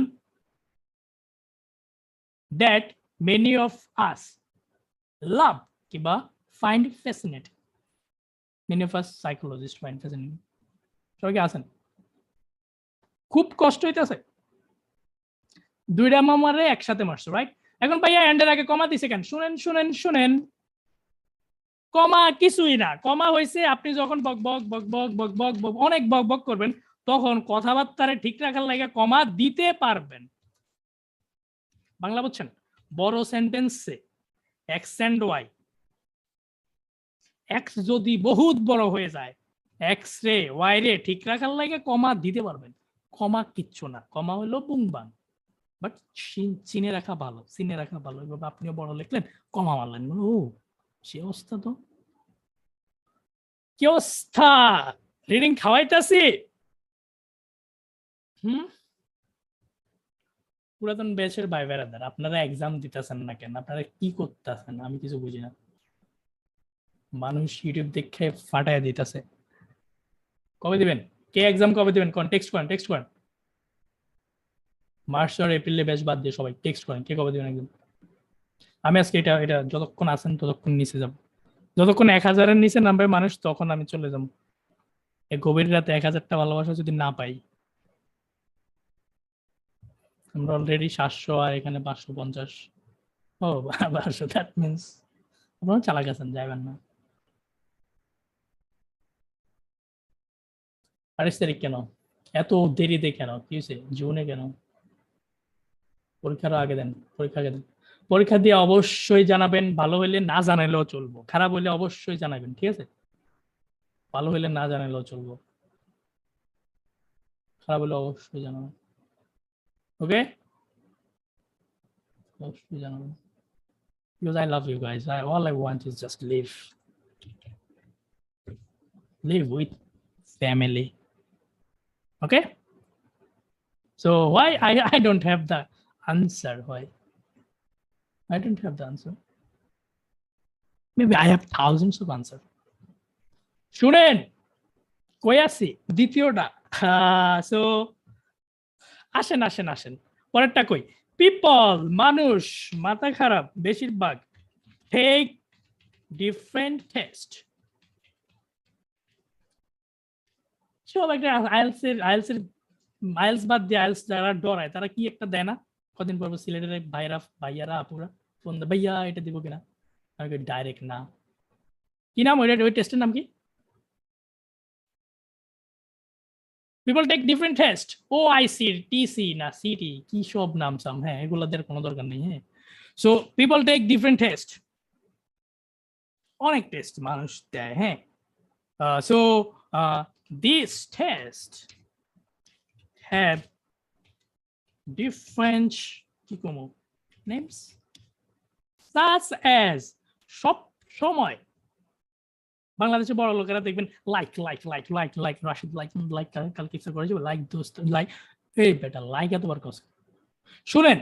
that many of us love কিবা find fascinating. Many of us psychologists find fascinating. সবাই কি আছেন? খুব কষ্ট হইতেছে, দুইটা মামারে একসাথে মারছো, রাইট? এখন ভাইয়া এন্ডের আগে কমা দিছে কেন? শুনেন শুনেন শুনেন, কমা কিছুই না। কমা হয়েছে আপনি যখন বক বক বক বক বক বক বক অনেক বক বক করবেন, তখন কথাবার্তারে ঠিক রাখার লাগে কমা দিতে পারবেন। বাংলা বুঝছেন? বড় সেন্টেন্সে এক্স এন্ড ওয়াই, এক্স যদি বহুত বড় হয়ে যায়, এক্স রে ওয়াই রে ঠিক রাখার লাগে কমা দিতে পারবেন। কমা কিচ্ছু না, কমা হলো বুংবাং, বাট চিনে রাখা ভালো, চিনে রাখা ভালো। এভাবে আপনিও বড় লিখলেন, কমা মারলেন, ও সে অবস্থা। তো কি অবস্থা? রিডিং খাওয়াইতেছি। পুরাতন ব্যাচের ভাই বেড়াদার, আপনারা এক্সাম দিতেছেন না কেন? আপনারা কি করতেছেন? আমি কিছু বুঝি না। মানুষ ইউটিউব দেখে ফাটায় দিতেছে। কবে দিবেন? কে এক্সাম কবে দিবেন? কোন টেক্সট করেন, টেক্সট করেন। মার্চ আর এপ্রিলে ব্যাচ বাদ দিয়ে সবাই টেক্সট করেন, কে কবে দিবেন একদম। আমি আজকে এটা যতক্ষণ আছেন ততক্ষণ নিচে যাব। যতক্ষণ 1000-এর নিচে নামবে মানুষ তখন আমি চলে যাবো। এই গভীর রাতে 1000টা ভালোবাসা যদি না পাই, আমরা অলরেডি 700 আর এখানে 550। ও 500, দ্যাট মিনস আপনারা চালাক আছেন, যাবেন না। 28 তারিখ কেন এত দেরিতে, কেন কি হয়েছে, জুনে কেন? পরীক্ষার আগে দেন, পরীক্ষা আগে দেন। পরীক্ষা দিয়ে অবশ্যই জানাবেন, ভালো হইলে না জানাইলেও চলবো, খারাপ হইলে অবশ্যই জানাবেন, ঠিক আছে? ভালো হইলে না জানাইলেও চলবো, খারাপ হলে অবশ্যই জানাবেন। ওকে, অবশ্যই জানাবেন। Because I love you guys. All I want is just live with family. Okay. So why I don't have the answer? Why I don't have the answer? Maybe I have thousands of answers. শুনেন, কই আছি দ্বিতীয়টা। So আসেন আসেন আসেন, পরেরটা কই? People, মানুষ, মাথা খারাপ বেশিরভাগ, টেক ডিফারেন্ট টেস্ট। সব একটা আইএলস বাদ দিয়ে, আইএলস যারা ডরায় তারা কি একটা দেয় না? কদিন পর সিলেটের ভাইয়ারা আপুরা ফোন দেয়, ভাইয়া এটা দিব কিনা, আমি ডাইরেক্ট না। কি নাম ওই টেস্টের নাম কি? People take different test. Oh I see, TC না সিটি, কি সব নাম সাম, হ্যাঁ এগুলোদের কোনো দরকার নেই। হ্যাঁ, so people take different test, অনেক টেস্ট মানুষ দেয়। হ্যাঁ, so this test have different কি কম নেমস such as, সব সময় বাংলাদেশে বড় লোকেরা দেখবেন like like like like like Rashid like like কালকে ইচ্ছা করে লাইক দোস্ত লাইক, এই বেটা লাইক এতবার কস। শুনেন,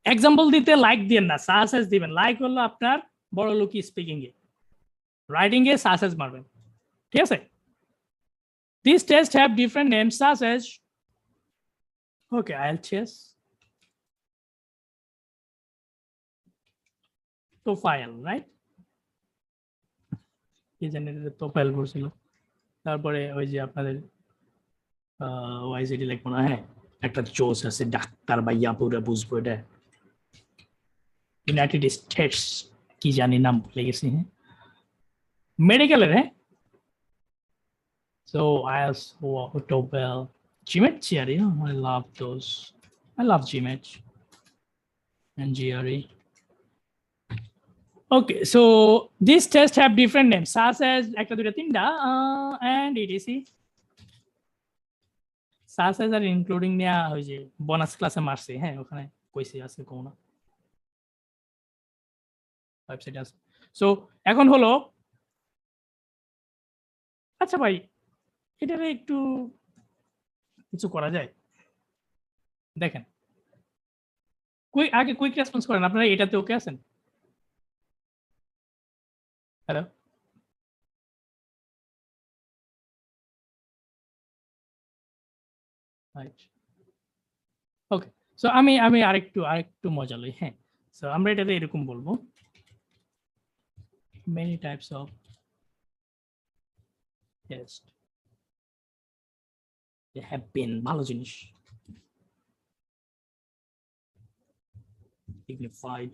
এক্সাম্পল দিতে লাইক দিবেন না, সাসেস দিবেন। লাইক হলো আপনার বড় লোকি স্পিকিং এ, রাইটিং এ সাসেস মারবেন, ঠিক আছে? These tests have different names such as, okay, IELTS, TOEFL, right? কি জানি TOEFL বলছিল, তারপরে ওই যে আপনাদের ওয়াইজিডি লিখবো না, হ্যাঁ একটা জোস আছে ডাক্তার বা ইয়াপুরা বুঝবো, এটা ইউনাইটেড স্টেটস কি জানি নাম ভুলে গেছি। হ্যাঁ, মেডিকেলের। হ্যাঁ, so IELTS, TOEFL, GMAT, GRE, I love those. I love GMAT and GRE. Okay, so these tests have different names such as একটা দুইটা তিনটা and etc. such as আর ইনক্লুডিং নেওয়া ওই যে বোনাস ক্লাসে মারছে, হ্যাঁ ওখানে কইছে আছে কোন না, ওয়েবসাইটে আছে। সো এখন হলো, আচ্ছা ভাই এটারে একটু কিছু করা যায়? দেখেন, আগে কুইক রেসপন্স করেন, আপনারা এটাতে ওকে আছেন? হ্যালো, ওকে। সো আমি আরেকটু মজা লই। হ্যাঁ, সো আমরা এটাতে এরকম বলবো, many types of test they have been, ভালো জিনিস, dignified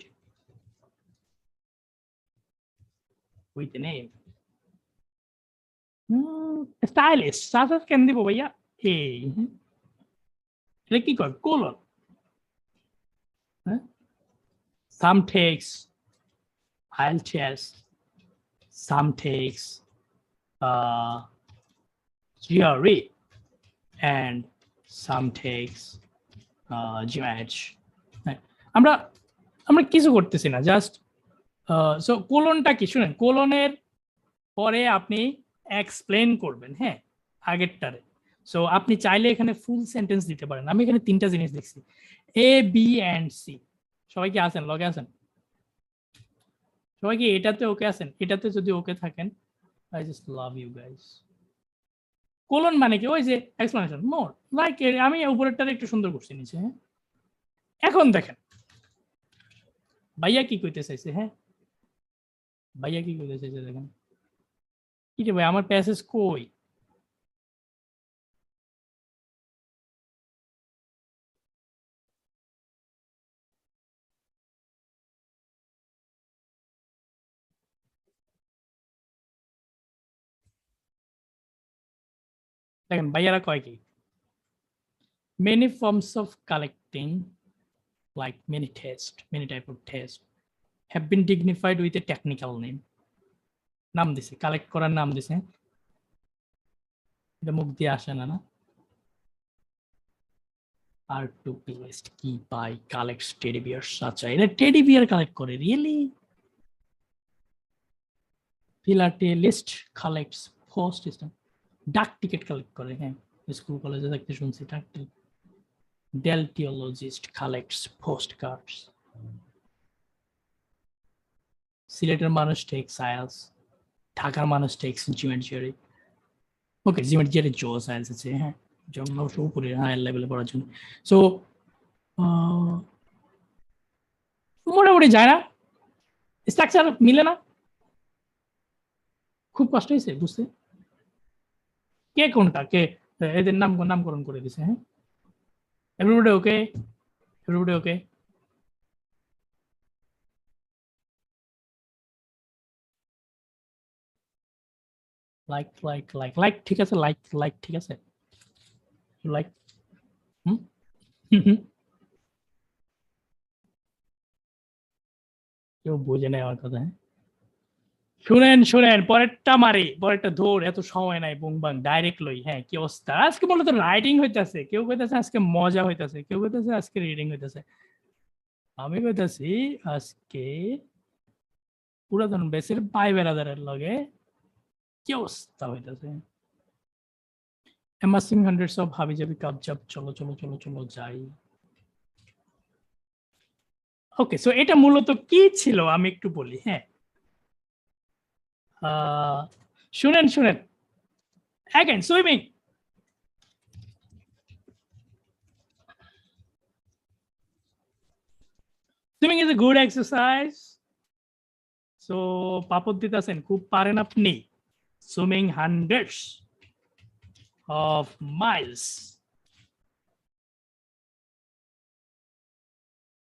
with a name, stylish, সাথে কেন দিব ভাইয়া, এই এটা কি কয় কোলন, হ্যাঁ, some takes IELTS, some takes GRE, and some takes GMAT. আমরা কিছু করতেছি না, জাস্ট সো কোলনটা কি শুনেন, কোলনের পরে আপনি এক্সপ্লেন করবেন, হ্যাঁ আগেরটারে। সো আপনি চাইলে এখানে ফুল সেন্টেন্স দিতে পারেন। আমি এখানে তিনটা জিনিস দেখছি, A, B and C। সবাই কি আছেন, লগে আছেন? সবাই কি এটাতে ওকে আছেন? এটাতে যদি ওকে থাকেন, I just love you guys. Colon মানে কি, ওই যে এক্সপ্লেনেশন মোর লাইক, আমি উপরেরটারে একটু সুন্দর করছি নিচে। হ্যাঁ, এখন দেখেন ভাইয়া কি কইতে চাইছে। হ্যাঁ, ভাইয়া কি করতেছে দেখেন, কি রে ভাই আমার প্যাসেজ কই? দেখেন ভাইয়ারা কয় কি, many forms of collecting, like many type of test have been dignified with a technical name. নাম দিছে, কালেক্ট করার নাম দিছে, এটা মুখ দিয়ে আসে না, না? আর টু লিস্ট কি পাই, কালেক্ট টেডি বিয়ার, আচ্ছা এটা টেডি বিয়ার কালেক্ট করে, really? Philatelist collects post system, ডাক টিকিট কালেক্ট করে, হ্যাঁ স্কুল কলেজে থাকতে শুনছি ডাক ticket. Deltiologist collects post cards. সিলেটের মানুষ টেক্স আইএলস, ঢাকার মানুষ টেক্স জিওমেট্রি। ওকে, জিওমেট্রি জোস আইএলস আছে, হ্যাঁ যেমন অবশ্য উপরে হায়ার লেভেলে পড়ার জন্য। সো মোটামুটি যায় না, স্ট্রাকচার মিলে না, খুব কষ্ট হয়েছে বুঝতে। কে কোনটা, কে এদের নামকরণ করে দিছে? হ্যাঁ এভরিবডি ওকে, এভরিবডি ওকে। লাইক লাইক লাইক লাইক ঠিক আছে, লাইক লাইক ঠিক আছে, লাইক। হুম কেউ বোঝে না আমার কথা, হ্যাঁ শুনেন শুনেন, পরেরটা মারি, পরেরটা ধর, এত সময় নাই, বুং বাং ডাইরেক্ট লই। হ্যাঁ কি অবস্থা আজকে? মূলত রাইটিং হইতাছে, কেউ কইতাছে আজকে মজা হইতাছে, কেউ কইতাছে আজকে রিডিং হইতাছে। আমি কইতাছি আজকে পুরাতন বেসের পাই বেড়াদারের লগে কি অবস্থা হইতাছে। amassing hundreds of হাবি জাবি কাপ জাপ, চলো চলো চলো চলো যাই। ওকে, সো এটা মূলত কি ছিল আমি একটু বলি, হ্যাঁ শুনেন শুনেন, again swimming, swimming is a good exercise. So পাপদ দিতেছেন, খুব পারেন আপনি, swimming hundreds of miles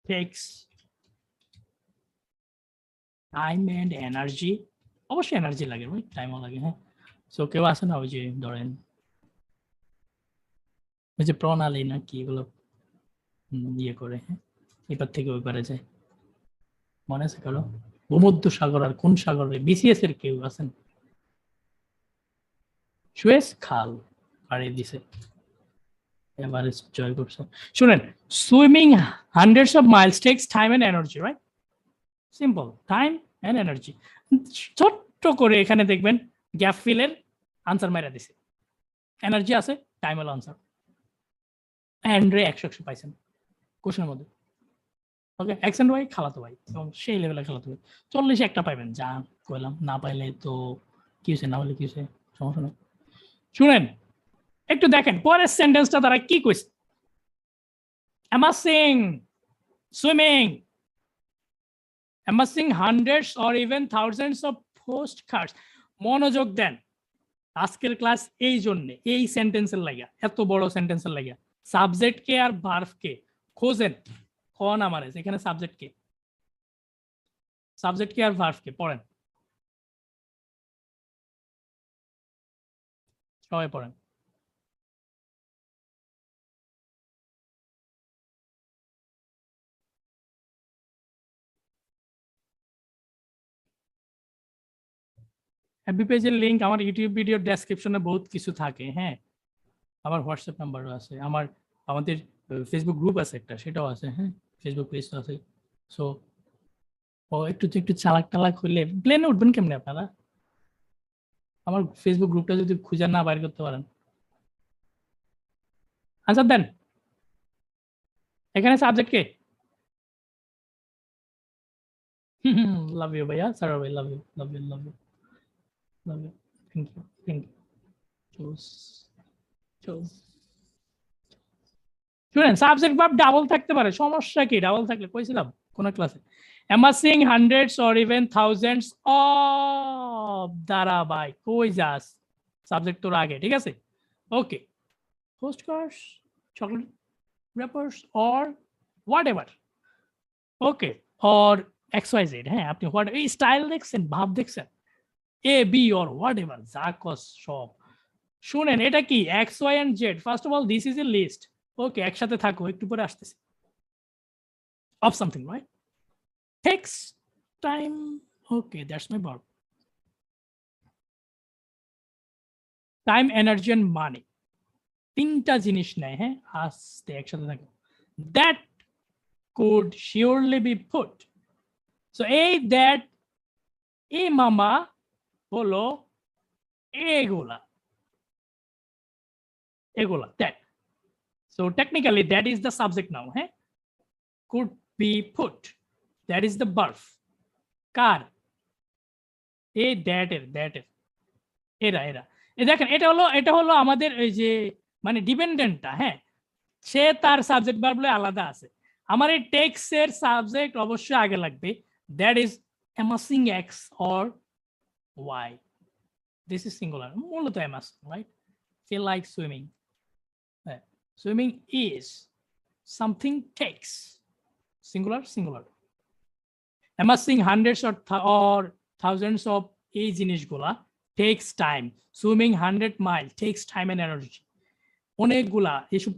takes time and energy. অবশ্যই এনার্জি লাগে, টাইমও লাগে, হ্যাঁ। সো কেউ আছে না ওই যে ধরেন ওই যে প্রণালী না কি এগুলো ইয়ে করে, হ্যাঁ এবার থেকে ওই পারে যায়, মনে আছে কারো? ভূমধ্য সাগর আর কোন সাগরে, বিসিএস এর কেউ আছেন? সুয়েজ খাল পাড়ি দিছে, এভারেস্ট জয় করছে। শুনেন, swimming hundreds of miles takes time and energy, right? Simple, time and energy. ছোট্ট করে এখানে দেখবেন গ্যাপ ফিলের আনসার মাইরা দিছে, এনার্জি আছে, টাইম হলো আনসার। অ্যান্ড্রে 100 পাইছেন কোশ্চেনের মধ্যে। ওকে, এক্স এন্ড ওয়াই খালাতো ভাই, এবং সেই লেভেলে খালাতো ভাই 40 একটা পাইবেন, যা কইলাম। না পাইলে তো কি হয়েছে, না হলে কি হয়েছে, সমস্যা নেই। শুনেন একটু দেখেন পরের সেন্টেন্সটা তারা কি কইছে, amassing, swimming, amassing hundreds or even thousands of postcards. মনোযোগ দেন, আজকের ক্লাস এই জন্য, এই সেন্টেন্সের লাগিয়া, এত বড় সেন্টেন্সের লাগিয়া সাবজেক্ট কে আর ভার্ব কে খোঁজেন, কোন আমারে এখানে সাবজেক্ট কে, সাবজেক্ট কে আর ভার্ব কে পড়েন, সবাই পড়েন। হ্যাপি পেজের লিংক আমার ইউটিউব ভিডিও ডেসক্রিপশনে বহুত কিছু থাকে, হ্যাঁ আমার হোয়াটসঅ্যাপ নাম্বারও আছে, আমাদের ফেসবুক গ্রুপ আছে একটা, সেটাও আছে, হ্যাঁ ফেসবুক পেজ আছে। সো একটু একটু চালাক টালাক হইলে প্লেনে উঠবেন কেমনে আপনারা? আমার ফেসবুক গ্রুপটা যদি খুঁজে না বাইর করতে পারেন, আনসার দেন। এখানে সাবজেক্ট কে? লাভ ইউ ভাইয়া, স্যার ভাই, love you love you love you love you, thank you thank you. শুনেন সাবজেক্ট ভার্ব ডাবল থাকতে পারে, সমস্যা কি? ডাবল থাকলে কইছিলাম কোন ক্লাসে, amassing hundreds or even thousands of ধারাবাহিক কই যাস সাবজেক্ট তোর আগে ঠিক আছে ওকে postcards chocolate wrappers or whatever okay or xyz হ্যাঁ আপনি হোয়াট এই স্টাইল দেখছেন ভাব দেখছেন A B or whatever যা কস সব শুনেন এটা কি X Y and Z first of all this is a list okay একসাথে থাকো একটু পরে আসতেছি of something right takes time okay that's my verb time energy and money তিনটা জিনিস নেয় হ্যাঁ আস্তে একসাথে থাকো that could surely be put so এই that এই মামা হলো এগুলা that so technically that is the subject now hey could be put that is the verb কার এই that এর এরা এই দেখেন এটা হলো আমাদের এই যে মানে ডিপেন্ডেন্টটা হ্যাঁ সে তার সাবজেক্ট ভার্ব বলে আলাদা আছে আমার এই টেক্সট এর সাবজেক্ট অবশ্যই আগে লাগবে that is amassing x or y this is singular মূলত amassing right feel like swimming swimming is something takes singular amassing hundreds or thousands of এই জিনিসগুলা takes time swimming 100 miles takes time and energy অনেকগুলা এইসব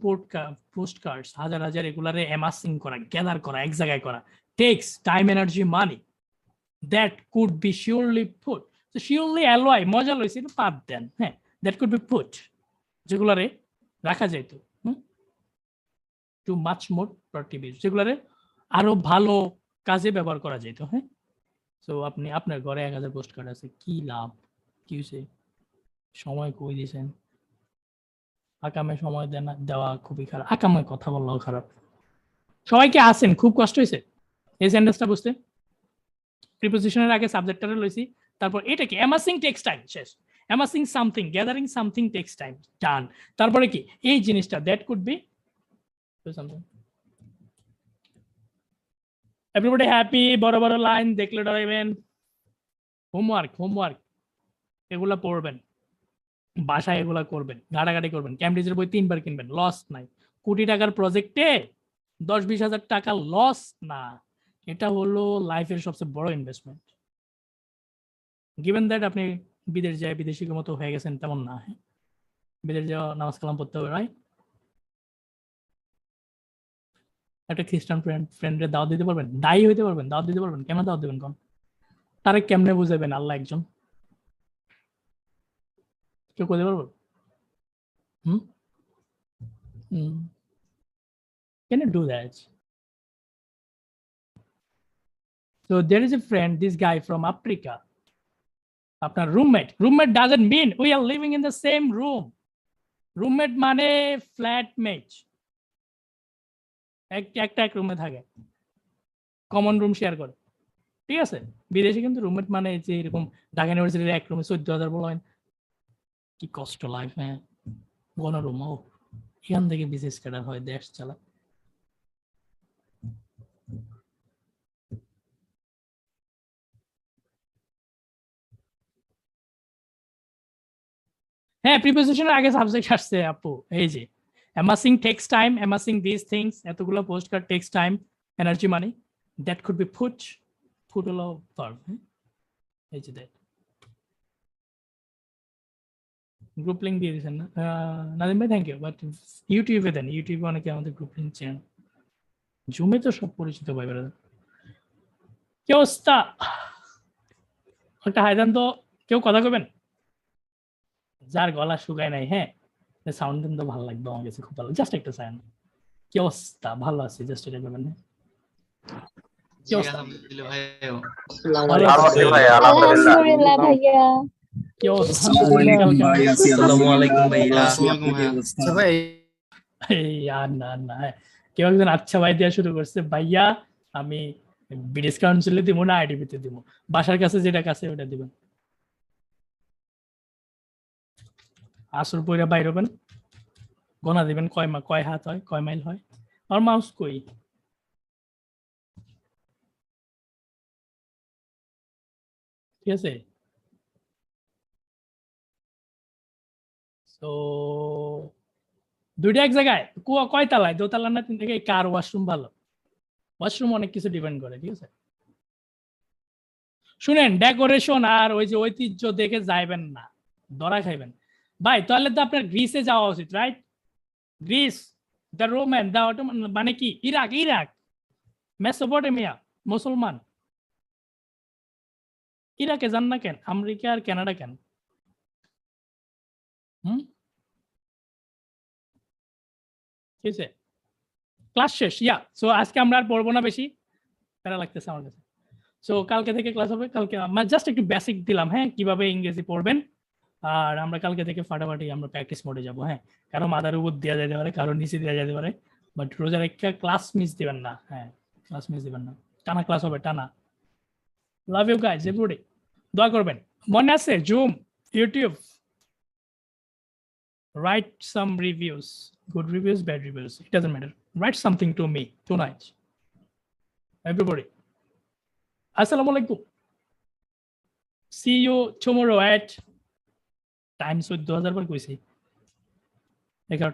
পোস্টকার্ডস হাজার এগুলারে amassing করা gather করা এক জায়গায় করা takes time energy money that could be surely put so surely alloy মজা লইছে পাত দেন হ্যাঁ that could be put যেগুলারে রাখা যাইতো to much more productive use যেগুলারে আরো ভালো কাজে ব্যবহার করা যেত হ্যাঁ সো আপনি আপনার ঘরে 1000 পোস্ট কার্ড আছে কি লাভ কি হইছে সময় কই দিয়েছেন আকামে সময় দেওয়া খুবই খারাপ আকামে কথা বলাও খারাপ সবাইকে আসেন খুব কষ্ট হয়েছে এই সেন্টেন্সটা বুঝতে প্রিপোজিশনের আগে সাবজেক্টটা লইছি তারপর এটা কি amassing takes time শেষ amassing something gathering something takes time done তারপরে কি এই জিনিসটা that could be something everybody happy বড় লাইন দেখলে ডরাইবেন হোমওয়ার্ক এগুলা পড়বেন বাসায় এগুলা করবেন ঘাটাঘাটি করবেন ক্যামব্রিজের বই 3 বার কিনবেন লস নাই কোটি টাকার প্রজেক্টে 10-20 হাজার টাকা লস না এটা হলো লাইফের সবচেয়ে বড় ইনভেস্টমেন্ট গিভেন দ্যাট আপনি বিদেশ যায় বিদেশির মতো হয়ে গেছেন তেমন না বিদেশ যাওয়া নামাজ কালাম পড়তে হবে রাইট একটা খ্রিস্টান ফ্রেন্ডের দাওয়াত দিতে পারবেন দায়ী হইতে পারবেন দাওয়াত দিতে পারবেন কেমন দাওয়াত দেবেন কোন তারে কেমনে বুঝাবেন আল্লাহ একজন কেউ করতে পারবো can you do that so there is a friend this guy from Africa আপনার roommate doesn't mean we are living in the same room roommate মানে flatmate একটা এক রুমে থাকে কমন রুম শেয়ার করে ঠিক আছে বিদেশে কিন্তু রুমমেট মানে যে এরকম ঢাকা ইউনিভার্সিটির এক রুমে 14,000 বলেন কি কষ্ট লাইফ হ্যাঁ গণ রুম ও এখান থেকে বিজনেস ক্যাডার হয় দেশ চালা হ্যাঁ প্রিপোজিশনের আগে সাবজেক্ট আসছে আপু এই যে amassing takes time amassing these things এতগুলো postcard takes time energy money that could be put হলো verb এই যে that গ্রুপ লিংক দিয়ে দিয়েছেন না নাদিম ভাই থ্যাংক ইউ বাট ইউটিউবে দেন ইউটিউবে অনেকে আমাদের গ্রুপ লিংক চেন জুমে তো সব পরিচিত ভাই ব্রাদার কি অবস্থা একটা হাইদান তো কেউ কথা কইবেন যার গলা শুকায় নাই হ্যাঁ সাউন্ড দেন তো ভালো লাগবে আমার কাছে খুব ভালো জাস্ট একটা সাউন্ড কি অবস্থা ভালো আছে জাস্ট এটা করবেন কি অবস্থা আলহামদুলিল্লাহ ভাইয়া কি অবস্থা আসসালামু আলাইকুম ভাইয়া ভাই না কেউ একজন আচ্ছা ভাই দেওয়া শুরু করছে ভাইয়া আমি ডিসকাউন্ট চলে দিব না আইডিপিতে দিব বাসার কাছে যেটা কাছে ওটা দিবেন আসর পয়রা বাইর হবেন গোনা দিবেন কয় হাত হয় কয় মাইল হয় আর মাউস কই ঠিক আছে? তো দুইটা এক জায়গায়, কয় তালায়, দোতলা না তিন থেকে? কার ওয়াশরুম ভালো? ওয়াশরুম অনেক কিছু ডিপেন্ড করে, ঠিক আছে? শুনেন, ডেকোরেশন আর ওই যে ঐতিহ্য দেখে যাইবেন না, ধরা খাইবেন ভাই। তাহলে তো আপনার গ্রিসে যাওয়া উচিত, right? Greece, the Roman, the Ottoman, মানে কি ইরাক, মেসোপটেমিয়া, মুসলমান। ইরাকে যান না কেন? আমেরিকা আর কানাডা কেন? ঠিক আছে, ক্লাস শেষ। সো আজকে আমরা আর পড়বো না বেশি, প্যারা লাগতেছে আমার কাছে। সো কালকে থেকে ক্লাস হবে। কালকে আমরা জাস্ট একটু বেসিক দিলাম, হ্যাঁ, কিভাবে ইংরেজি পড়বেন। আর আমরা কালকে থেকে ফাটাফাটি আমরা প্র্যাকটিস মোডে যাবো, হ্যাঁ। কারো মাথার উপর দেওয়া যেতে পারে, কারো নিচে দেওয়া যেতে পারে, বাট রোজার একটা ক্লাস মিস দিবেন না, হ্যাঁ, ক্লাস মিস দিবেন না। টানা ক্লাস হবে, টানা। Love you guys, everybody. দোয়া করবেন। মনে আছে Zoom, YouTube, write some reviews, good reviews, bad reviews, it doesn't matter. Write something to me tonight, everybody. Assalamu alaikum. See you tomorrow at time. So 2000 पर कोई सी 11টা